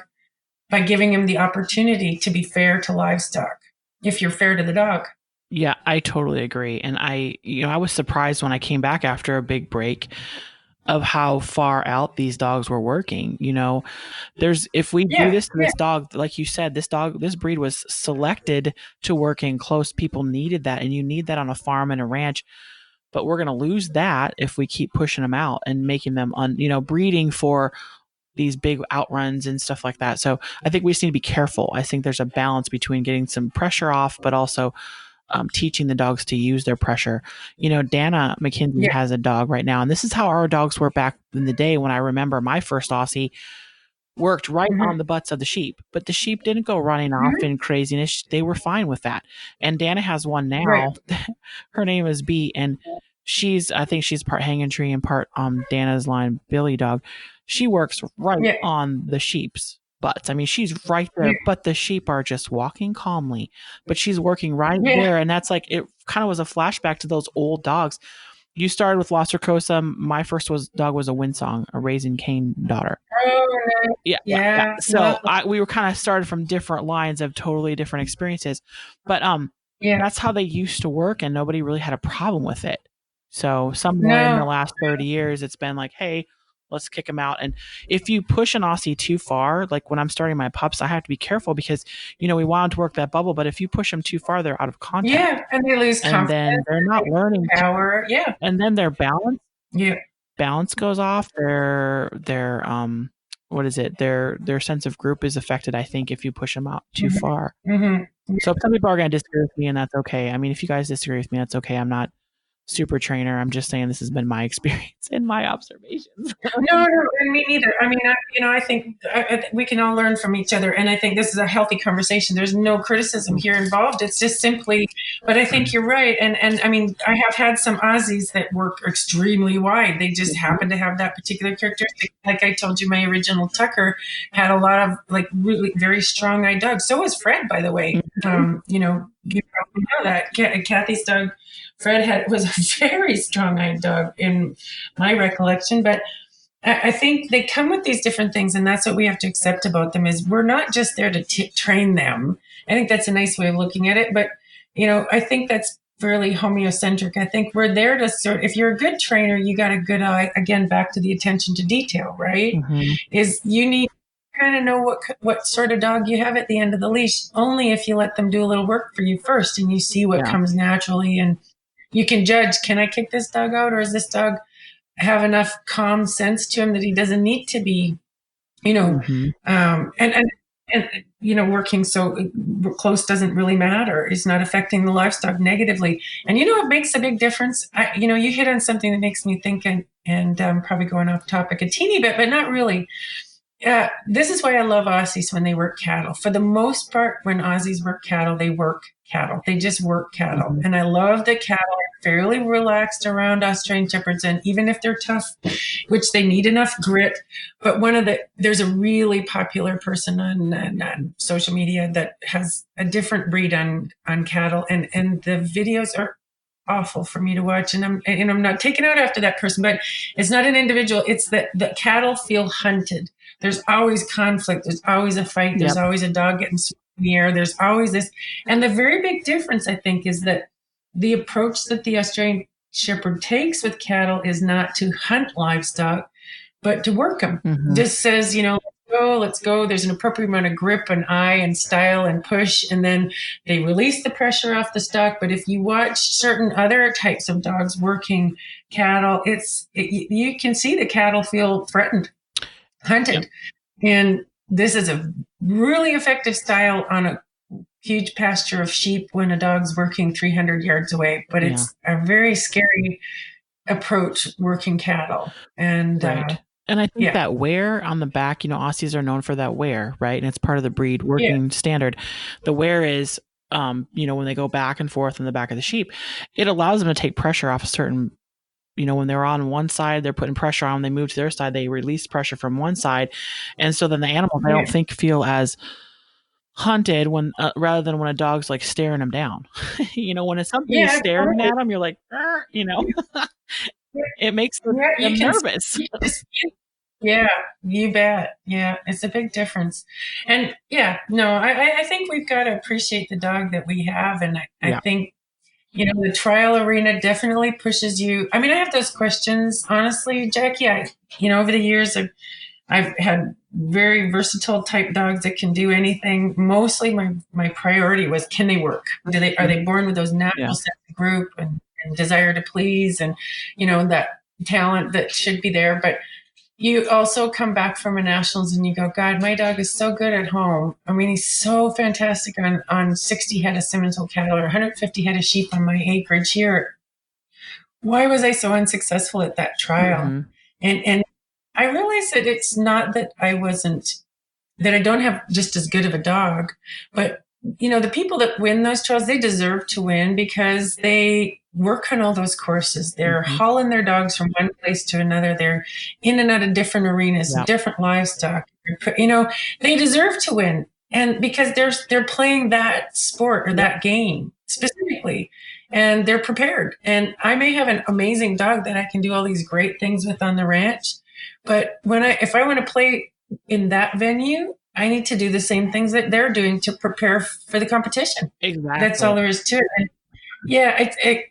by giving him the opportunity to be fair to livestock if you're fair to the dog. Yeah, I totally agree. And I was surprised when I came back after a big break of how far out these dogs were working. If we do Yeah, this to yeah, this dog, like you said, this breed was selected to work in close. People needed that, and you need that on a farm and a ranch. But we're going to lose that if we keep pushing them out and making them breeding for these big outruns and stuff like that. So I think we just need to be careful. I think there's a balance between getting some pressure off, but also teaching the dogs to use their pressure. Dana McKenzie yeah. has a dog right now, and this is how our dogs were back in the day. When I remember my first Aussie worked right on Mm-hmm. the butts of the sheep, but the sheep didn't go running off Mm-hmm. in craziness. They were fine with that. And Dana has one Right. now. Her name is Bee, and I think she's part hanging tree and part Dana's line Billy dog. She works right Yeah. on the sheep's butts. I mean, she's right there, Yeah. but the sheep are just walking calmly, but she's working right Yeah. there. And that's like, it kind of was a flashback to those old dogs. You started with La Cercosa. My first dog was a Windsong, a Raising Cane daughter. Oh, nice. Yeah, yeah, yeah. Yeah. So Lovely. we were kind of started from different lines of totally different experiences, but Yeah. that's how they used to work, and nobody really had a problem with it. So somewhere in the No. last 30 years, it's been like, hey, let's kick them out. And if you push an Aussie too far, like when I'm starting my pups, I have to be careful because we want them to work that bubble, but if you push them too far, they're out of contact, Yeah, and they lose and confidence, then they're not learning, power. Yeah. and then their Yeah. balance goes off. Their what is it? Their sense of group is affected, I think, if you push them out too Mm-hmm. far. Mm-hmm. So some people are going to disagree with me, and that's okay. I mean, if you guys disagree with me, that's okay. I'm not super trainer. I'm just saying this has been my experience and my observations. No, no, and me neither. I mean, I think we can all learn from each other, and I think this is a healthy conversation. There's no criticism here involved. It's just simply, but I think you're right, and I mean, I have had some Aussies that work extremely wide. They just happen to have that particular characteristic. Like I told you, my original Tucker had a lot of like really very strong-eyed dogs. So was Fred, by the way. You probably know that Kathy's dog. Fred was a very strong-eyed dog in my recollection, but I think they come with these different things, and that's what we have to accept about them is we're not just there to train them. I think that's a nice way of looking at it, but I think that's fairly homeocentric. I think we're there to if you're a good trainer, you got a good eye, again, back to the attention to detail, right? Mm-hmm. Is you need to kind of know what sort of dog you have at the end of the leash, only if you let them do a little work for you first and you see what comes naturally, and you can judge, can I kick this dog out, or is this dog have enough calm sense to him that he doesn't need to be, Mm-hmm. and working so close doesn't really matter. It's not affecting the livestock negatively. And it makes a big difference. You hit on something that makes me think, and probably going off topic a teeny bit, but not really. This is why I love Aussies when they work cattle. For the most part, when Aussies work cattle, they work cattle. They just work cattle. Mhm. And I love that cattle are fairly relaxed around Australian Shepherds. And even if they're tough, which they need enough grit, but there's a really popular person on social media that has a different breed on cattle. And the videos are awful for me to watch. And I'm not taking out after that person, but it's not an individual. It's that the cattle feel hunted. There's always conflict. There's always a fight. There's Yep. always a dog getting in the air. There's always this. And the very big difference, I think, is that the approach that the Australian Shepherd takes with cattle is not to hunt livestock, but to work them. Mhm. Just says, let's go. There's an appropriate amount of grip and eye and style and push. And then they release the pressure off the stock. But if you watch certain other types of dogs working cattle, you can see the cattle feel threatened, hunted. Yep. And this is a really effective style on a huge pasture of sheep when a dog's working 300 yards away. But it's a very scary approach working cattle. And Right. And I think that wear on the back, Aussies are known for that wear, right? And it's part of the breed working standard. The wear is, when they go back and forth in the back of the sheep, it allows them to take pressure off a certain, when they're on one side, they're putting pressure on, they move to their side, they release pressure from one side. And so then the animals, I don't think, feel as hunted when rather than when a dog's like staring them down. When it's something is staring at them, you're like, it makes them nervous. Yeah, you bet. Yeah, it's a big difference. And I think we've got to appreciate the dog that we have. And I think, the trial arena definitely pushes you. I mean, I have those questions, honestly, Jackie. Over the years, I've had very versatile type dogs that can do anything. Mostly my priority was, can they work? Are they born with those natural sense of group and desire to please and, that talent that should be there. But you also come back from a nationals and you go, God, my dog is so good at home. I mean, he's so fantastic on 60 head of Simmental cattle or 150 head of sheep on my acreage here. Why was I so unsuccessful at that trial? Mm-hmm. And I realized that it's not that that I don't have just as good of a dog, but the people that win those trials, they deserve to win because they work on all those courses. They're hauling their dogs from one place to another. They're in and out of different arenas, different livestock. They deserve to win. And because they're playing that sport or that game specifically, and they're prepared. And I may have an amazing dog that I can do all these great things with on the ranch, but if I want to play in that venue, I need to do the same things that they're doing to prepare for the competition. Exactly. That's all there is to it. And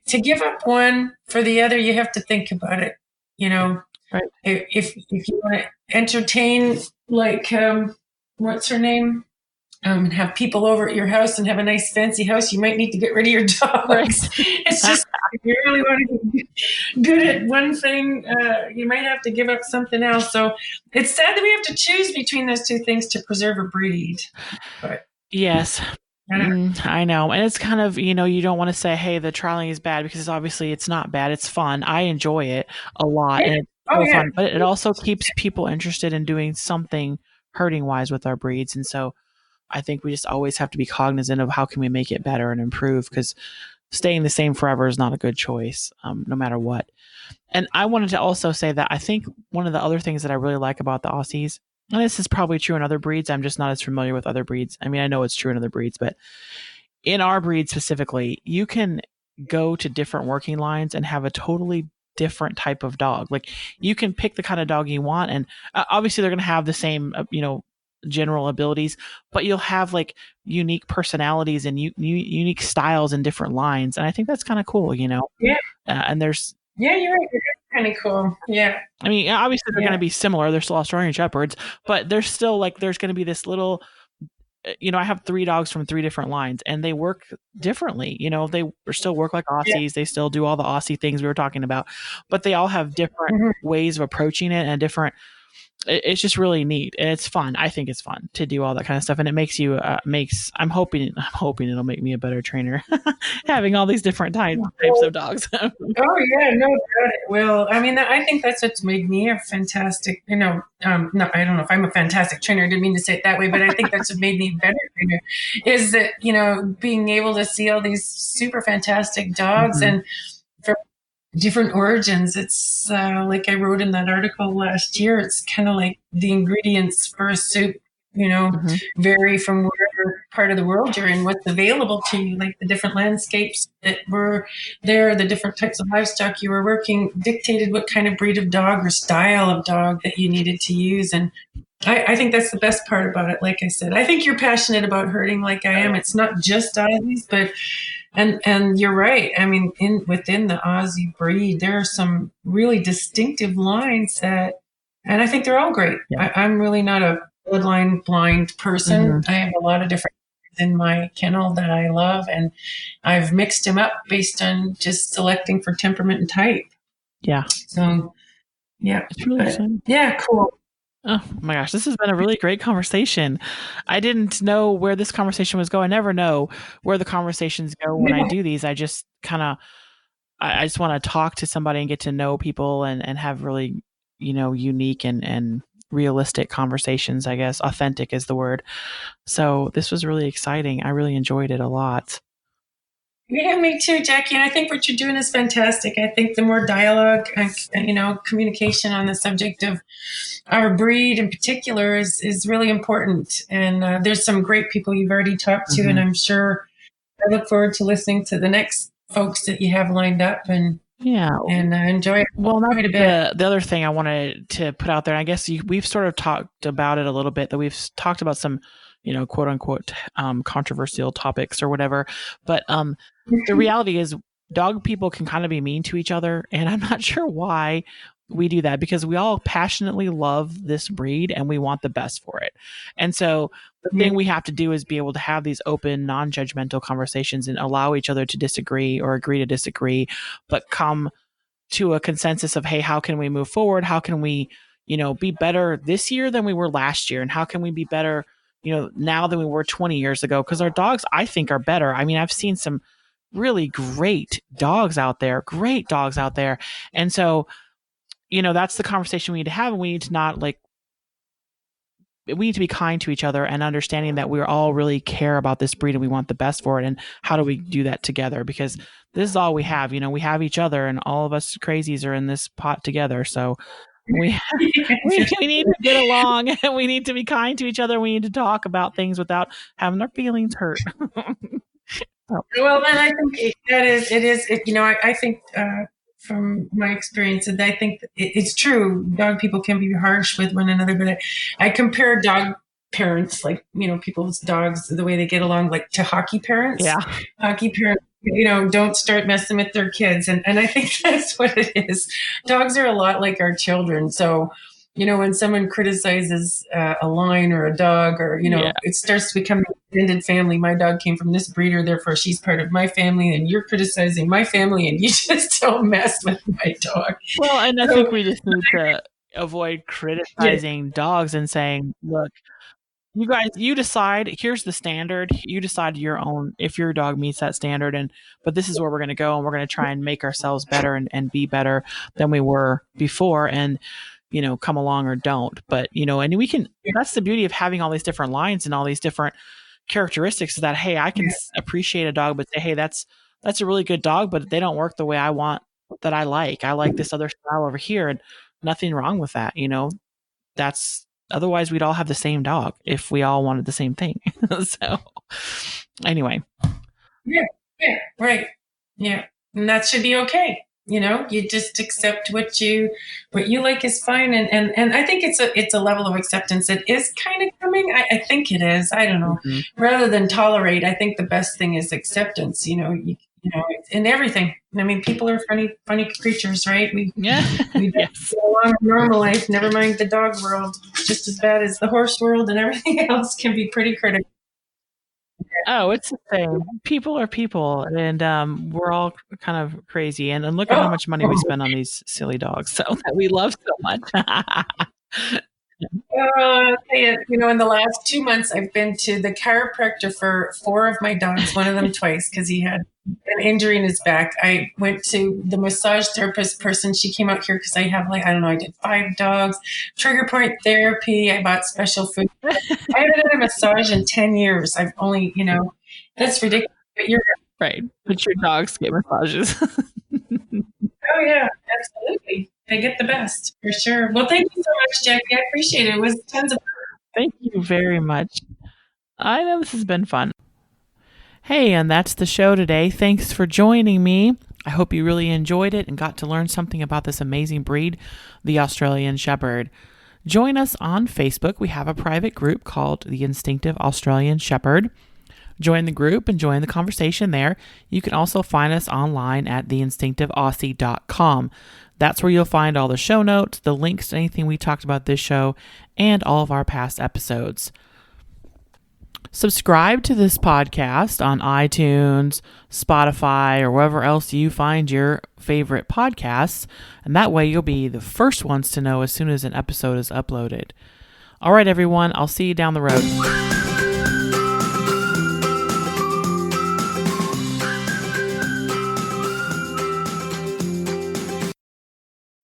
to give up one for the other, you have to think about it. Right. If you want to entertain, like, what's her name? And have people over at your house and have a nice fancy house, you might need to get rid of your dogs. Right. It's just, if you really want to be good at one thing, you might have to give up something else. So it's sad that we have to choose between those two things to preserve a breed. But yes. I know. And it's kind of, you don't want to say, hey, the trialing is bad, because obviously it's not bad. It's fun. I enjoy it a lot. And it's fun, but it also keeps people interested in doing something herding wise with our breeds. And so I think we just always have to be cognizant of how can we make it better and improve, because staying the same forever is not a good choice, no matter what. And I wanted to also say that I think one of the other things that I really like about the Aussies, and this is probably true in other breeds, I'm just not as familiar with other breeds. I mean, I know it's true in other breeds, but in our breed specifically, you can go to different working lines and have a totally different type of dog. Like, you can pick the kind of dog you want, and obviously they're going to have the same, general abilities, but you'll have like unique personalities and unique styles in different lines. And I think that's kind of cool, and there's you're right. It's kind of cool. Yeah. I mean, obviously they're going to be similar. They're still Australian Shepherds, but there's still there's going to be this little, I have 3 dogs from 3 different lines, and they work differently. They still work like Aussies. They still do all the Aussie things we were talking about, but they all have different ways of approaching it and different it's just really neat, and it's fun. I think it's fun to do all that kind of stuff, and it makes you I'm hoping it'll make me a better trainer, having all these different types of dogs. Oh yeah, no doubt it will. I mean, I think that's what's made me a fantastic, no, I don't know if I'm a fantastic trainer. I didn't mean to say it that way, but I think that's what made me a better trainer is that, being able to see all these super fantastic dogs Mhm. and from different origins. It's like I wrote in that article last year, it's kind of like the ingredients for a soup, Mhm. vary from whatever part of the world you're in, what's available to you, like the different landscapes that were there, the different types of livestock you were working, dictated what kind of breed of dog or style of dog that you needed to use. And I think that's the best part about it. Like I said, I think you're passionate about herding like I am. It's not just Aussies, but and you're right. I mean, within the Aussie breed, there are some really distinctive lines that, and I think they're all great. Yeah. I'm really not a bloodline blind person. Mhm. I have a lot of different in my kennel that I love, and I've mixed them up based on just selecting for temperament and type. Yeah. So yeah, It's really exciting. yeah, cool. Oh my gosh, this has been a really great conversation. I didn't know where this conversation was going. I never know where the conversations go when I do these. I just kind of, I just want to talk to somebody and get to know people and have really, unique and realistic conversations, I guess. Authentic is the word. So this was really exciting. I really enjoyed it a lot. Yeah, me too, Jackie. And I think what you're doing is fantastic. I think the more dialogue and communication on the subject of our breed in particular is really important. And there's some great people you've already talked to, and Mhm. I'm sure I look forward to listening to the next folks that you have lined up and Yeah. enjoy it Well, quite a bit. that's the other thing I wanted to put out there. I guess we've sort of talked about it a little bit, that we've talked about some, quote unquote, controversial topics or whatever. But the reality is, dog people can kind of be mean to each other, and I'm not sure why we do that, because we all passionately love this breed and we want the best for it. And so the Yeah. thing we have to do is be able to have these open, non-judgmental conversations and allow each other to disagree or agree to disagree, but come to a consensus of, hey, how can we move forward? How can we, be better this year than we were last year? And how can we be better, now than we were 20 years ago? Because our dogs, I think, are better. I mean, I've seen some really great dogs out there, great dogs out there. And so, that's the conversation we need to have. And we need to not like, we need to be kind to each other and understanding that we all really care about this breed and we want the best for it. And how do we do that together? Because this is all we have. We have each other, and all of us crazies are in this pot together. So we we need to get along, and we need to be kind to each other. We need to talk about things without having our feelings hurt. Well, and I think it is, I think from my experience, and I think it's true, dog people can be harsh with one another, but I compare dog parents, like, people's dogs, the way they get along, like to hockey parents. Yeah. Hockey parents, don't start messing with their kids. And I think that's what it is. Dogs are a lot like our children. So, when someone criticizes a line or a dog, or, Yeah. it starts to become an extended family. My dog came from this breeder, therefore she's part of my family, and you're criticizing my family, and you just don't mess with my dog. Well, and I So, think we just need to avoid criticizing dogs and saying, look, you guys, you decide, here's the standard. You decide your own, if your dog meets that standard, but this is where we're going to go, and we're going to try and make ourselves better and be better than we were before. And, come along or don't. But, and we can, that's the beauty of having all these different lines and all these different characteristics, is that, hey, I can appreciate a dog, but say, hey, that's a really good dog, but they don't work the way I want, that I like this other style over here, and nothing wrong with that. That's, otherwise we'd all have the same dog if we all wanted the same thing. So anyway. Yeah, right. Yeah. And that should be okay. You just accept what you like is fine. And I think it's a level of acceptance that is kind of coming. I think it is. I don't know. Mm-hmm. Rather than tolerate, I think the best thing is acceptance. In everything. I mean, people are funny creatures, right? We Yes. go along with normal life, never mind the dog world, just as bad as the horse world, and everything else can be pretty critical. Oh, it's the same. People are people, and we're all kind of crazy. And look at how much money we spend on these silly dogs, so that we love so much. I'll tell you, in the last 2 months, I've been to the chiropractor for 4 of my dogs, one of them twice, because he had an injury in his back. I went to the massage therapist person. She came out here because I have, I don't know, I did 5 dogs, trigger point therapy. I bought special food. I haven't had a massage in 10 years. I've only, that's ridiculous. But you're Right. But your dogs get massages. Oh, yeah, absolutely. They get the best, for sure. Well, thank you so much, Jackie. I appreciate it. It was tons of fun. Thank you very much. I know this has been fun. Hey, and that's the show today. Thanks for joining me. I hope you really enjoyed it and got to learn something about this amazing breed, the Australian Shepherd. Join us on Facebook. We have a private group called the Instinctive Australian Shepherd. Join the group and join the conversation there. You can also find us online at theinstinctiveaussie.com. That's where you'll find all the show notes, the links to anything we talked about this show, and all of our past episodes. Subscribe to this podcast on iTunes, Spotify, or wherever else you find your favorite podcasts, and that way you'll be the first ones to know as soon as an episode is uploaded. All right, everyone, I'll see you down the road.